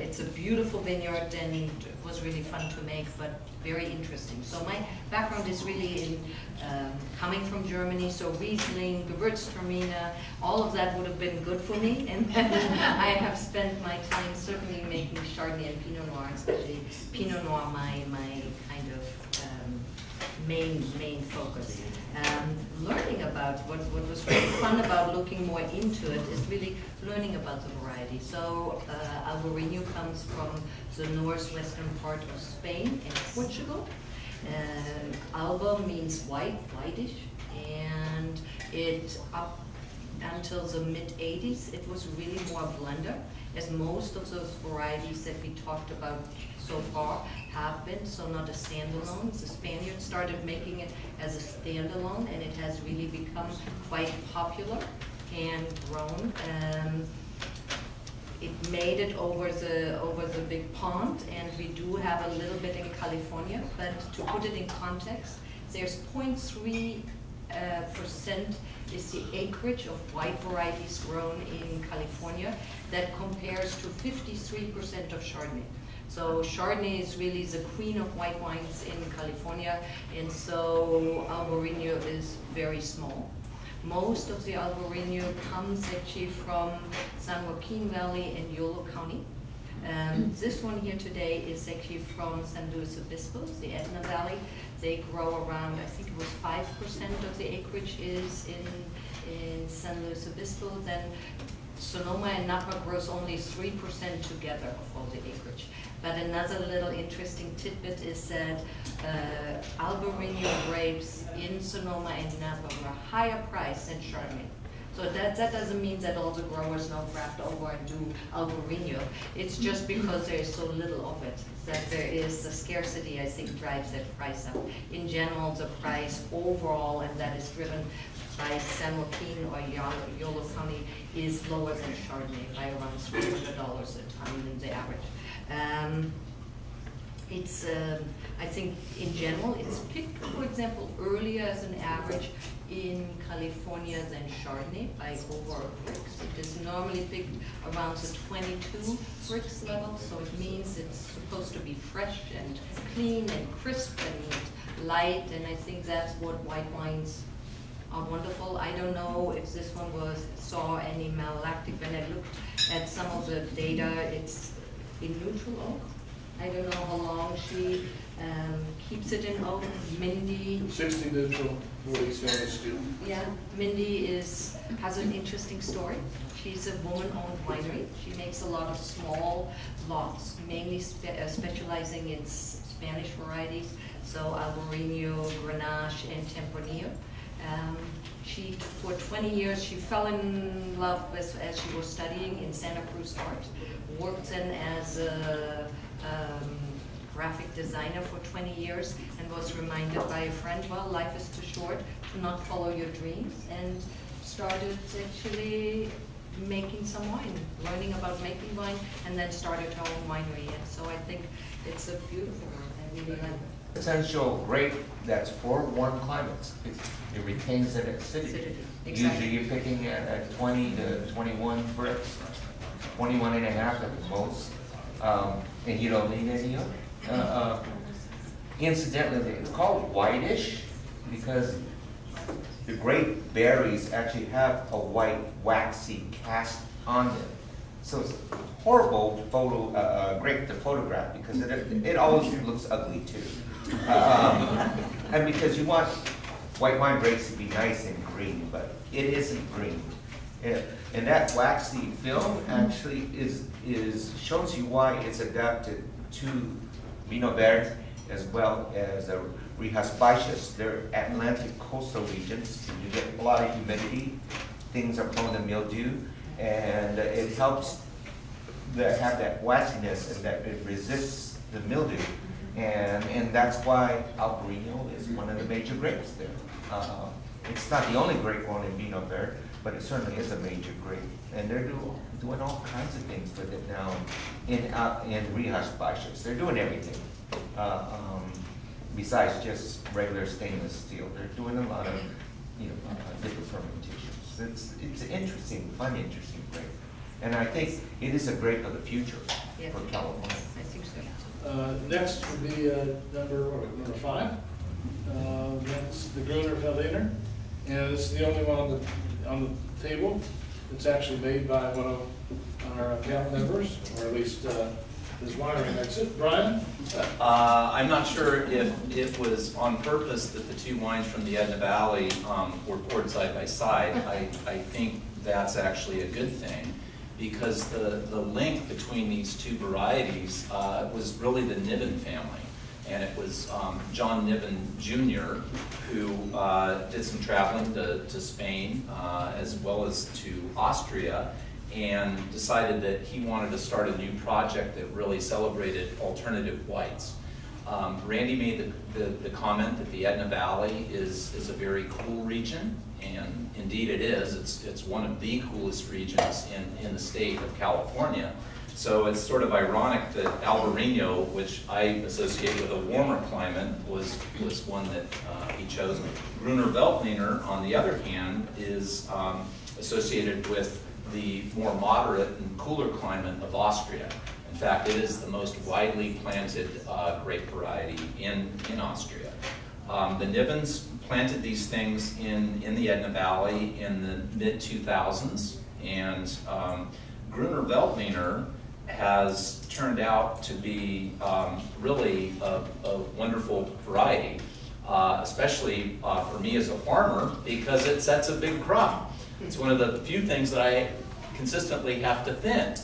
It's a beautiful vineyard, and it was really fun to make, but very interesting. So my background is really in coming from Germany, so Riesling, Gewürztraminer, all of that would have been good for me. And then I have spent my time certainly making Chardonnay and Pinot Noir, especially Pinot Noir, my kind of main focus. Learning about what was really fun about looking more into it is really learning about the variety. So Albarino comes from the northwestern part of Spain and Portugal. Alba means white, whitish, and it up until the mid-80s it was really more blender, as most of those varieties that we talked about so far have been, so not a standalone. The Spaniards started making it as a standalone, and it has really become quite popular and grown. It made it over the big pond, and we do have a little bit in California, but to put it in context, there's 0.3% is the acreage of white varieties grown in California. That compares to 53% of Chardonnay. So Chardonnay is really the queen of white wines in California, and so Albarino is very small. Most of the Albarino comes actually from San Joaquin Valley and Yolo County. This one here today is actually from San Luis Obispo, the Etna Valley. They grow around, I think it was 5% of the acreage is in San Luis Obispo. Then Sonoma and Napa grows only 3% together of all the acreage. But another little interesting tidbit is that Albarino grapes in Sonoma and Napa were higher priced than Chardonnay. So that doesn't mean that all the growers now craft over and do Albarino. It's just because there is so little of it that there is the scarcity, I think, drives that price up. In general, the price overall, and that is driven by San Joaquin or Yolo County, is lower than Chardonnay by around $300 a ton in the average. It's, I think in general, it's picked, for example, earlier as an average in California than Chardonnay by over bricks. It is normally picked around the 22 bricks level, so it means it's supposed to be fresh and clean and crisp and light, and I think that's what white wines are wonderful. I don't know if this one saw any malolactic. When I looked at some of the data, it's in neutral oak. I don't know how long she keeps it in oak. Mindy. 60 neutral, Northeast famous too. Yeah, Mindy has an interesting story. She's a woman-owned winery. She makes a lot of small lots, mainly specializing in Spanish varieties, so Albarino, Grenache, and Tempranillo. For 20 years, she fell in love with, as she was studying in Santa Cruz Art, worked in as a graphic designer for 20 years, and was reminded by a friend, well, life is too short to not follow your dreams, and started actually making some wine, learning about making wine, and then started her own winery. And so I think it's a beautiful wine. I really like it. Essential grape that's for warm climates. It retains that acidity. Exactly. Usually you're picking at 20 to 21 bricks, 21 and a half at the most, and you don't need any other. Incidentally, it's called whitish because the grape berries actually have a white waxy cast on them. So it's horrible grape to photograph because it always looks ugly too. And because you want white wine grapes to be nice and green, but it isn't green. And that waxy film actually shows you why it's adapted to Pinot Verde as well as Riojas Baixas. They're Atlantic coastal regions. You get a lot of humidity. Things are prone to mildew, and it helps have that waxiness and that it resists the mildew. And that's why Albarino is one of the major grapes there. It's not the only grape grown in Pinot Verde, but it certainly is a major grape. And they're doing all kinds of things with it now in Riojas Baixas. They're doing everything. Besides just regular stainless steel, they're doing a lot of different fermentations. It's interesting, interesting grape, and I think it is a grape of the future for California. I think so. Next would be number 5. That's the Gruner Veltliner, and it's the only one on the table. It's actually made by one of our panel members, or at least this winery makes it. Brian? I'm not sure if it was on purpose that the two wines from the Edna Valley were poured side by side. I think that's actually a good thing because the link between these two varieties was really the Niven family. And it was John Niven Jr. who did some traveling to Spain as well as to Austria, and decided that he wanted to start a new project that really celebrated alternative whites. Randy made the comment that the Edna Valley is a very cool region, and indeed it is. It's one of the coolest regions in the state of California. So it's sort of ironic that Albarino, which I associate with a warmer climate, was one that he chose. Gruner Veltliner, on the other hand, is associated with the more moderate and cooler climate of Austria. In fact, it is the most widely planted grape variety in Austria. The Nivens planted these things in the Edna Valley in the mid-2000s, and Gruner Veltliner has turned out to be really a wonderful variety, especially for me as a farmer, because it sets a big crop. It's one of the few things that I consistently have to thin.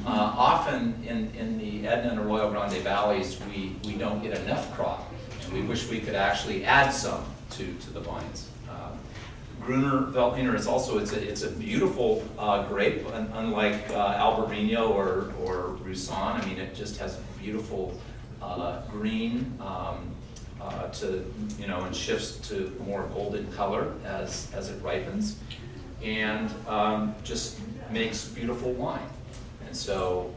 Often in the Edna and Arroyo Grande valleys, we don't get enough crop, and we wish we could actually add some to the vines. Gruner Veltliner is also, it's a beautiful grape, unlike Albarino or Roussanne. I mean, it just has beautiful green and shifts to more golden color as it ripens, and just makes beautiful wine. And so,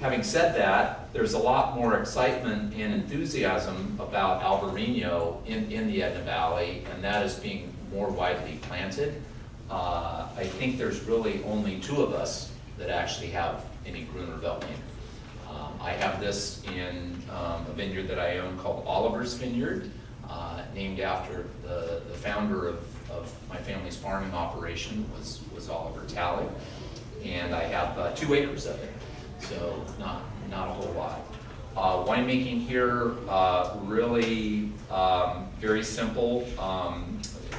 having said that, there's a lot more excitement and enthusiasm about Albarino in the Edna Valley, and that is being more widely planted. I think there's really only 2 of us that actually have any Gruner Veltliner. I have this in a vineyard that I own called Oliver's Vineyard, named after the founder of my family's farming operation was Oliver Talley, and I have 2 acres of it, so not a whole lot. winemaking here, really very simple,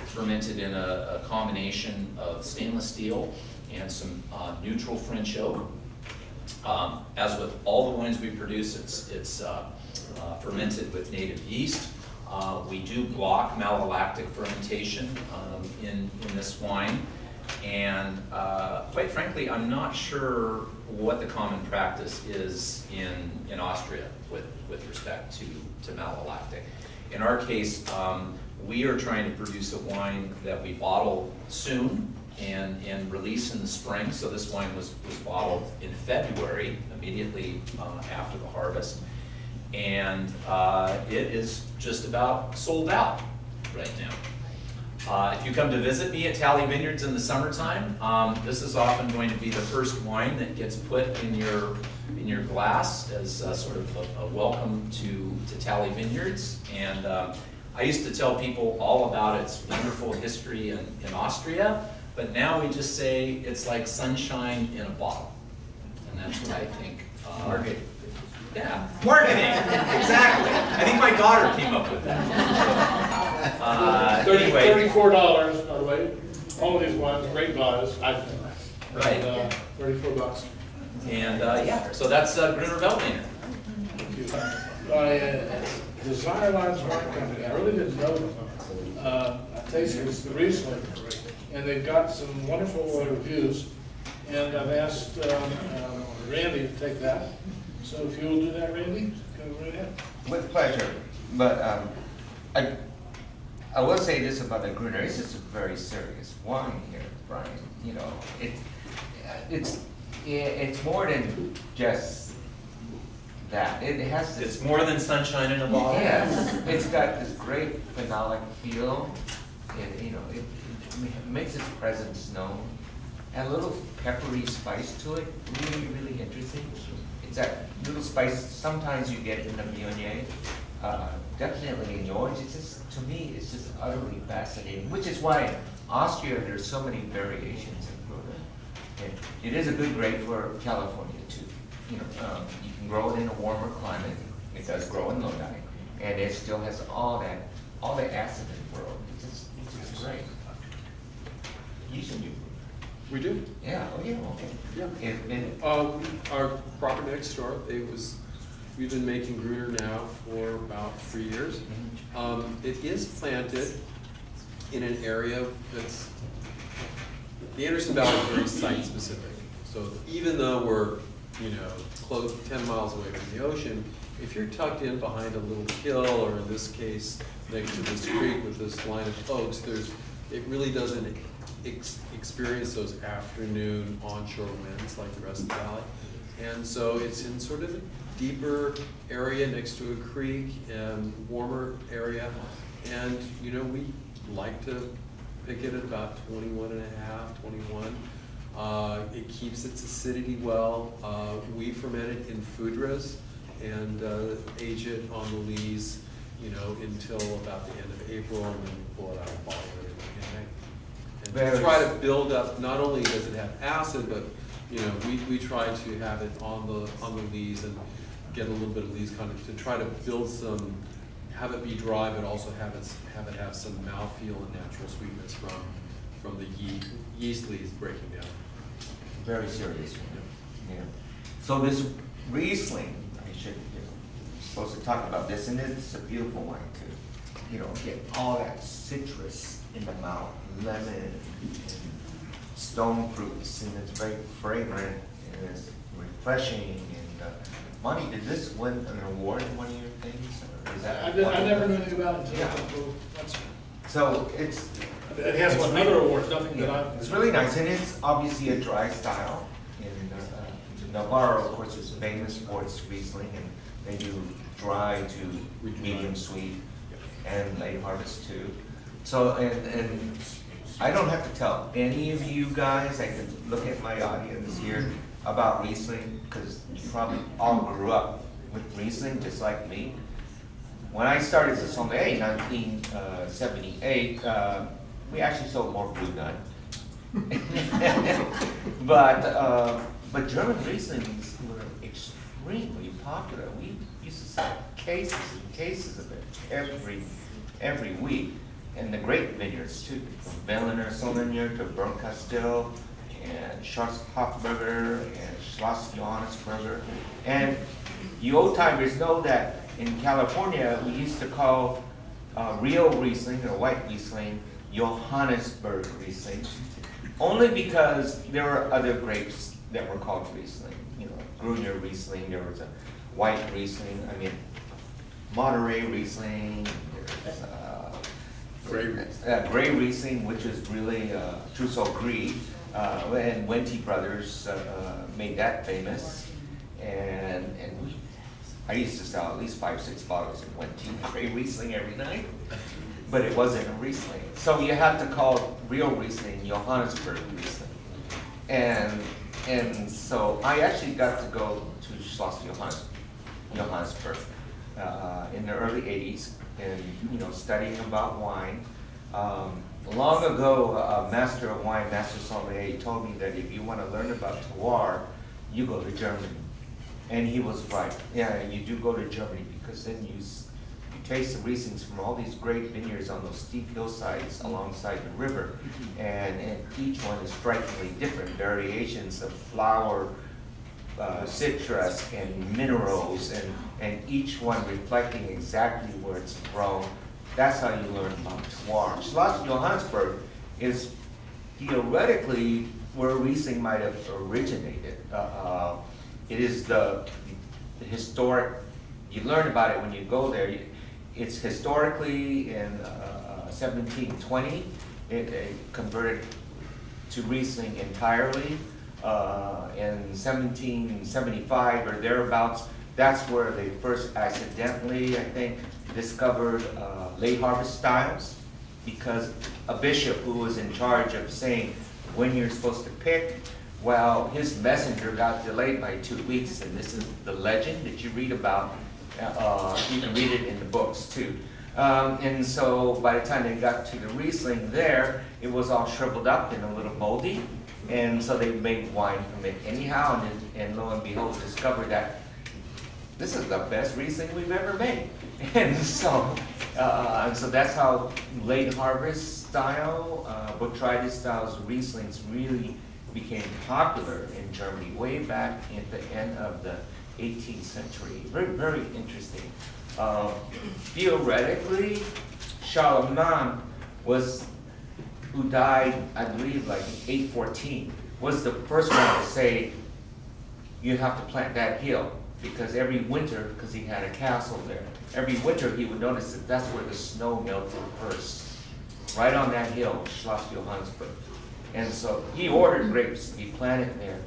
fermented in a combination of stainless steel and some neutral French oak. As with all the wines we produce, it's fermented with native yeast. We do block malolactic fermentation in this wine. And quite frankly, I'm not sure what the common practice is in Austria with respect to malolactic. In our case, we are trying to produce a wine that we bottle soon and release in the spring. So this wine was bottled in February, immediately after the harvest. And it is just about sold out right now. If you come to visit me at Tally Vineyards in the summertime, this is often going to be the first wine that gets put in your glass as sort of a welcome to Tally Vineyards. And I used to tell people all about its wonderful history in Austria, but now we just say it's like sunshine in a bottle. And that's what I think. Marketing. Yeah, marketing, exactly. I think my daughter came up with that. Anyway. $34, by the way. All of these wines, great buys, I think. Right. And, $34. And yeah, so that's Gruner Veltliner. Desire Lines Wine Company, I really didn't know them. I tasted this recently, and they've got some wonderful reviews. And I've asked Randy to take that. So if you'll do that, Randy, go right ahead. With pleasure. But I will say this about the Gruner. This is a very serious wine here, Brian. You know, it's more than just that. It has this. It's more than sunshine in a bottle. Yes, it's got this great phenolic feel. It makes its presence known. And a little peppery spice to it. Really, really interesting. It's that little spice sometimes you get in the Viognier. Definitely in yours. It's just, to me, it's just utterly fascinating. Which is why in Austria there's so many variations in Gruner. And it is a good grape for California too. You can grow it in a warmer climate. It does grow in Lodi, and it still has all the acid in the world. It's just great. You should do. We do. Yeah. Oh yeah. Okay. Yeah. Our property next door, we've been making Gruner now for about 3 years. It is planted in an area that's, the Anderson Valley is very site specific. So even though we're, close 10 miles away from the ocean, if you're tucked in behind a little hill, or in this case, next to this creek with this line of oaks, it really doesn't experience those afternoon onshore winds like the rest of the valley. And so it's in sort of a deeper area next to a creek and warmer area. And we like to pick it at about 21.5, 21. It keeps its acidity well. We ferment it in foudres and age it on the lees, until about the end of April, and then pull it out and bottle it in May. And try to build up. Not only does it have acid, but we try to have it on the lees and get a little bit of lees content to try to build some, have it be dry, but also have it have some mouthfeel and natural sweetness from the yeast lees breaking down. Very serious one. Yeah. So this Riesling, supposed to talk about this, and it's a beautiful wine too. Get all that citrus in the mouth, lemon and stone fruits, and it's very fragrant and it's refreshing. And Monty, did this win an award in one of your things? Or is that I never knew anything about it until So it has another award, nothing that I. It's really nice, and it's obviously a dry style. And Navarro, of course, is famous for its Riesling, and they do dry to medium sweet and late harvest too. So, and I don't have to tell any of you guys, I can look at my audience here, about Riesling, because you probably all grew up with Riesling just like me. When I started as a sommelier in 1978, we actually sold more Blue Nun. but German Rieslings were extremely popular. We used to sell cases and cases of it every week. And the great vineyards too, from Berliner Sauvignon to Bernkastel and Schwarzhofburger and Schloss Johannesburger. And you old timers know that in California we used to call real Riesling or white Riesling Johannesburg Riesling, only because there were other grapes that were called Riesling. You know, Grüner Riesling, there was a white Riesling, I mean, Monterey Riesling, there's Gray Riesling, which is really Trousseau Gris, and Wente Brothers made that famous. And I used to sell at least 5-6 bottles of Wente Gray Riesling every night, but it wasn't a Riesling. So you have to call real Riesling Johannesburg Riesling. And so I actually got to go to Schloss Johannesburg in the early 80s and, you know, studying about wine. Long ago, a master of wine, master sommelier, told me that if you want to learn about terroir, you go to Germany. And he was right. Yeah, you do go to Germany because then you taste the Rieslings from all these great vineyards on those steep hillsides alongside the river. And each one is strikingly different, variations of flower, citrus, and minerals, and each one reflecting exactly where it's grown. That's how you learn about terroir. Schloss Johannesburg is theoretically where Riesling might have originated. It is the historic, you learn about it when you go there. It's historically in 1720, it converted to Riesling entirely. In 1775 or thereabouts, that's where they first accidentally, I think, discovered late harvest styles, because a bishop who was in charge of saying when you're supposed to pick, well, his messenger got delayed by 2 weeks, and this is the legend that you read about. You can read it in the books too. And so by the time they got to the Riesling there, it was all shriveled up and a little moldy, and so they made wine from it anyhow, and lo and behold, discovered that this is the best Riesling we've ever made. And so that's how late harvest style, Botrytis styles Rieslings really became popular in Germany way back at the end of the 18th century. Very, very interesting. Theoretically, Charlemagne was, who died, I believe, like 814, was the first one to say, you have to plant that hill, because every winter, because he had a castle there, every winter he would notice that that's where the snow melted first, right on that hill, Schloss Johannesburg. And so he ordered grapes to be planted there.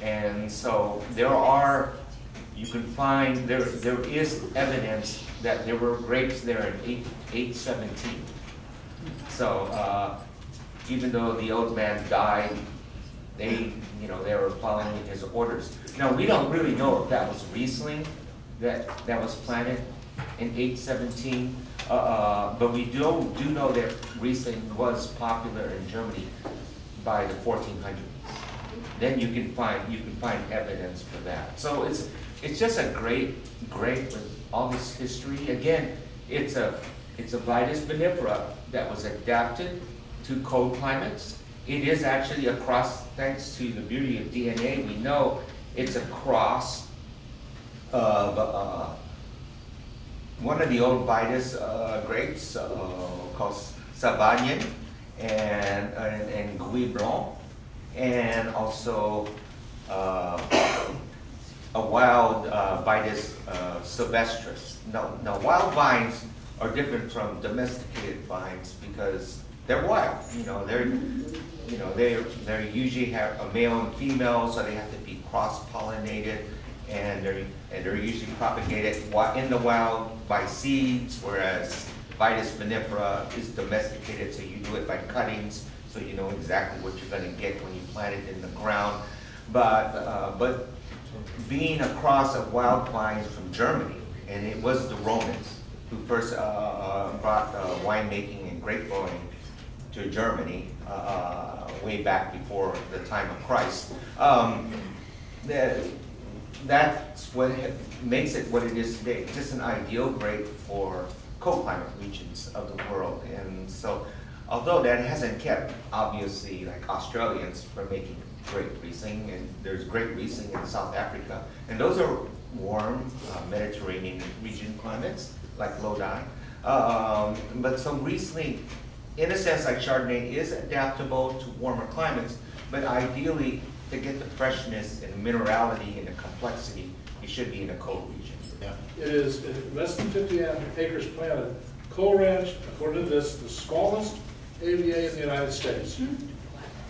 And so there are, you can find, there is evidence that there were grapes there in 817. So even though the old man died, they were following his orders. Now, we don't really know if that was Riesling that was planted in 817, but we do know that Riesling was popular in Germany by the 1400s. Then you can find evidence for that. So it's just a great with all this history. Again, it's a Vitis vinifera that was adapted to cold climates. It is actually a cross, thanks to the beauty of DNA. We know it's a cross of one of the old Vitis grapes called Savagnin and Gouis Blanc, and also a wild Vitis sylvestris. Now wild vines are different from domesticated vines because they're wild. They usually have a male and female, so they have to be cross-pollinated, and they're usually propagated in the wild by seeds, whereas Vitis vinifera is domesticated, so you do it by cuttings, so you know exactly what you're going to get when you plant it in the ground. But being a cross of wild vines from Germany, and it was the Romans who first brought winemaking and grape growing to Germany way back before the time of Christ. that's what makes it what it is today. It's just an ideal grape for cold climate regions of the world. And so, although that hasn't kept, obviously, like Australians from making great Riesling, and there's great Riesling in South Africa, and those are warm Mediterranean region climates, like Lodi. But some Riesling, in a sense, like Chardonnay, is adaptable to warmer climates, but ideally, to get the freshness and the minerality and the complexity, it should be in a cold region. Yeah. It is less than 50 acres planted. Coal Ranch, according to this, the smallest AVA in the United States. And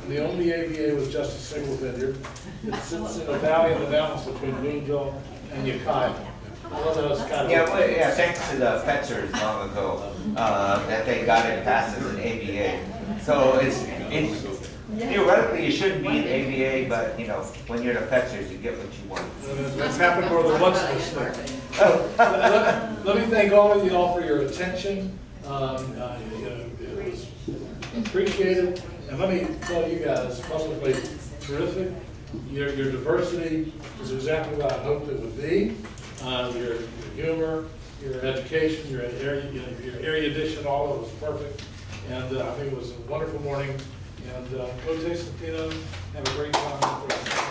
the only AVA was just a single vineyard. It sits in a valley in the mountains between Boonville and Ukiah. I thought that was kind of... Yeah, well, yeah, thanks to the Fetzers long ago, that they got it passed as an AVA. So it's theoretically, it shouldn't be an AVA, but, you know, when you're the Fetzers, you get what you want. That's happened more than once this thing. Let me thank all of you all for your attention. It was appreciated. And let me tell you guys, publicly, terrific. Your diversity is exactly what I hoped it would be. Your humor, your education, your erudition, all of it was perfect. And I think it was a wonderful morning. And go taste the Pinot. Have a great time.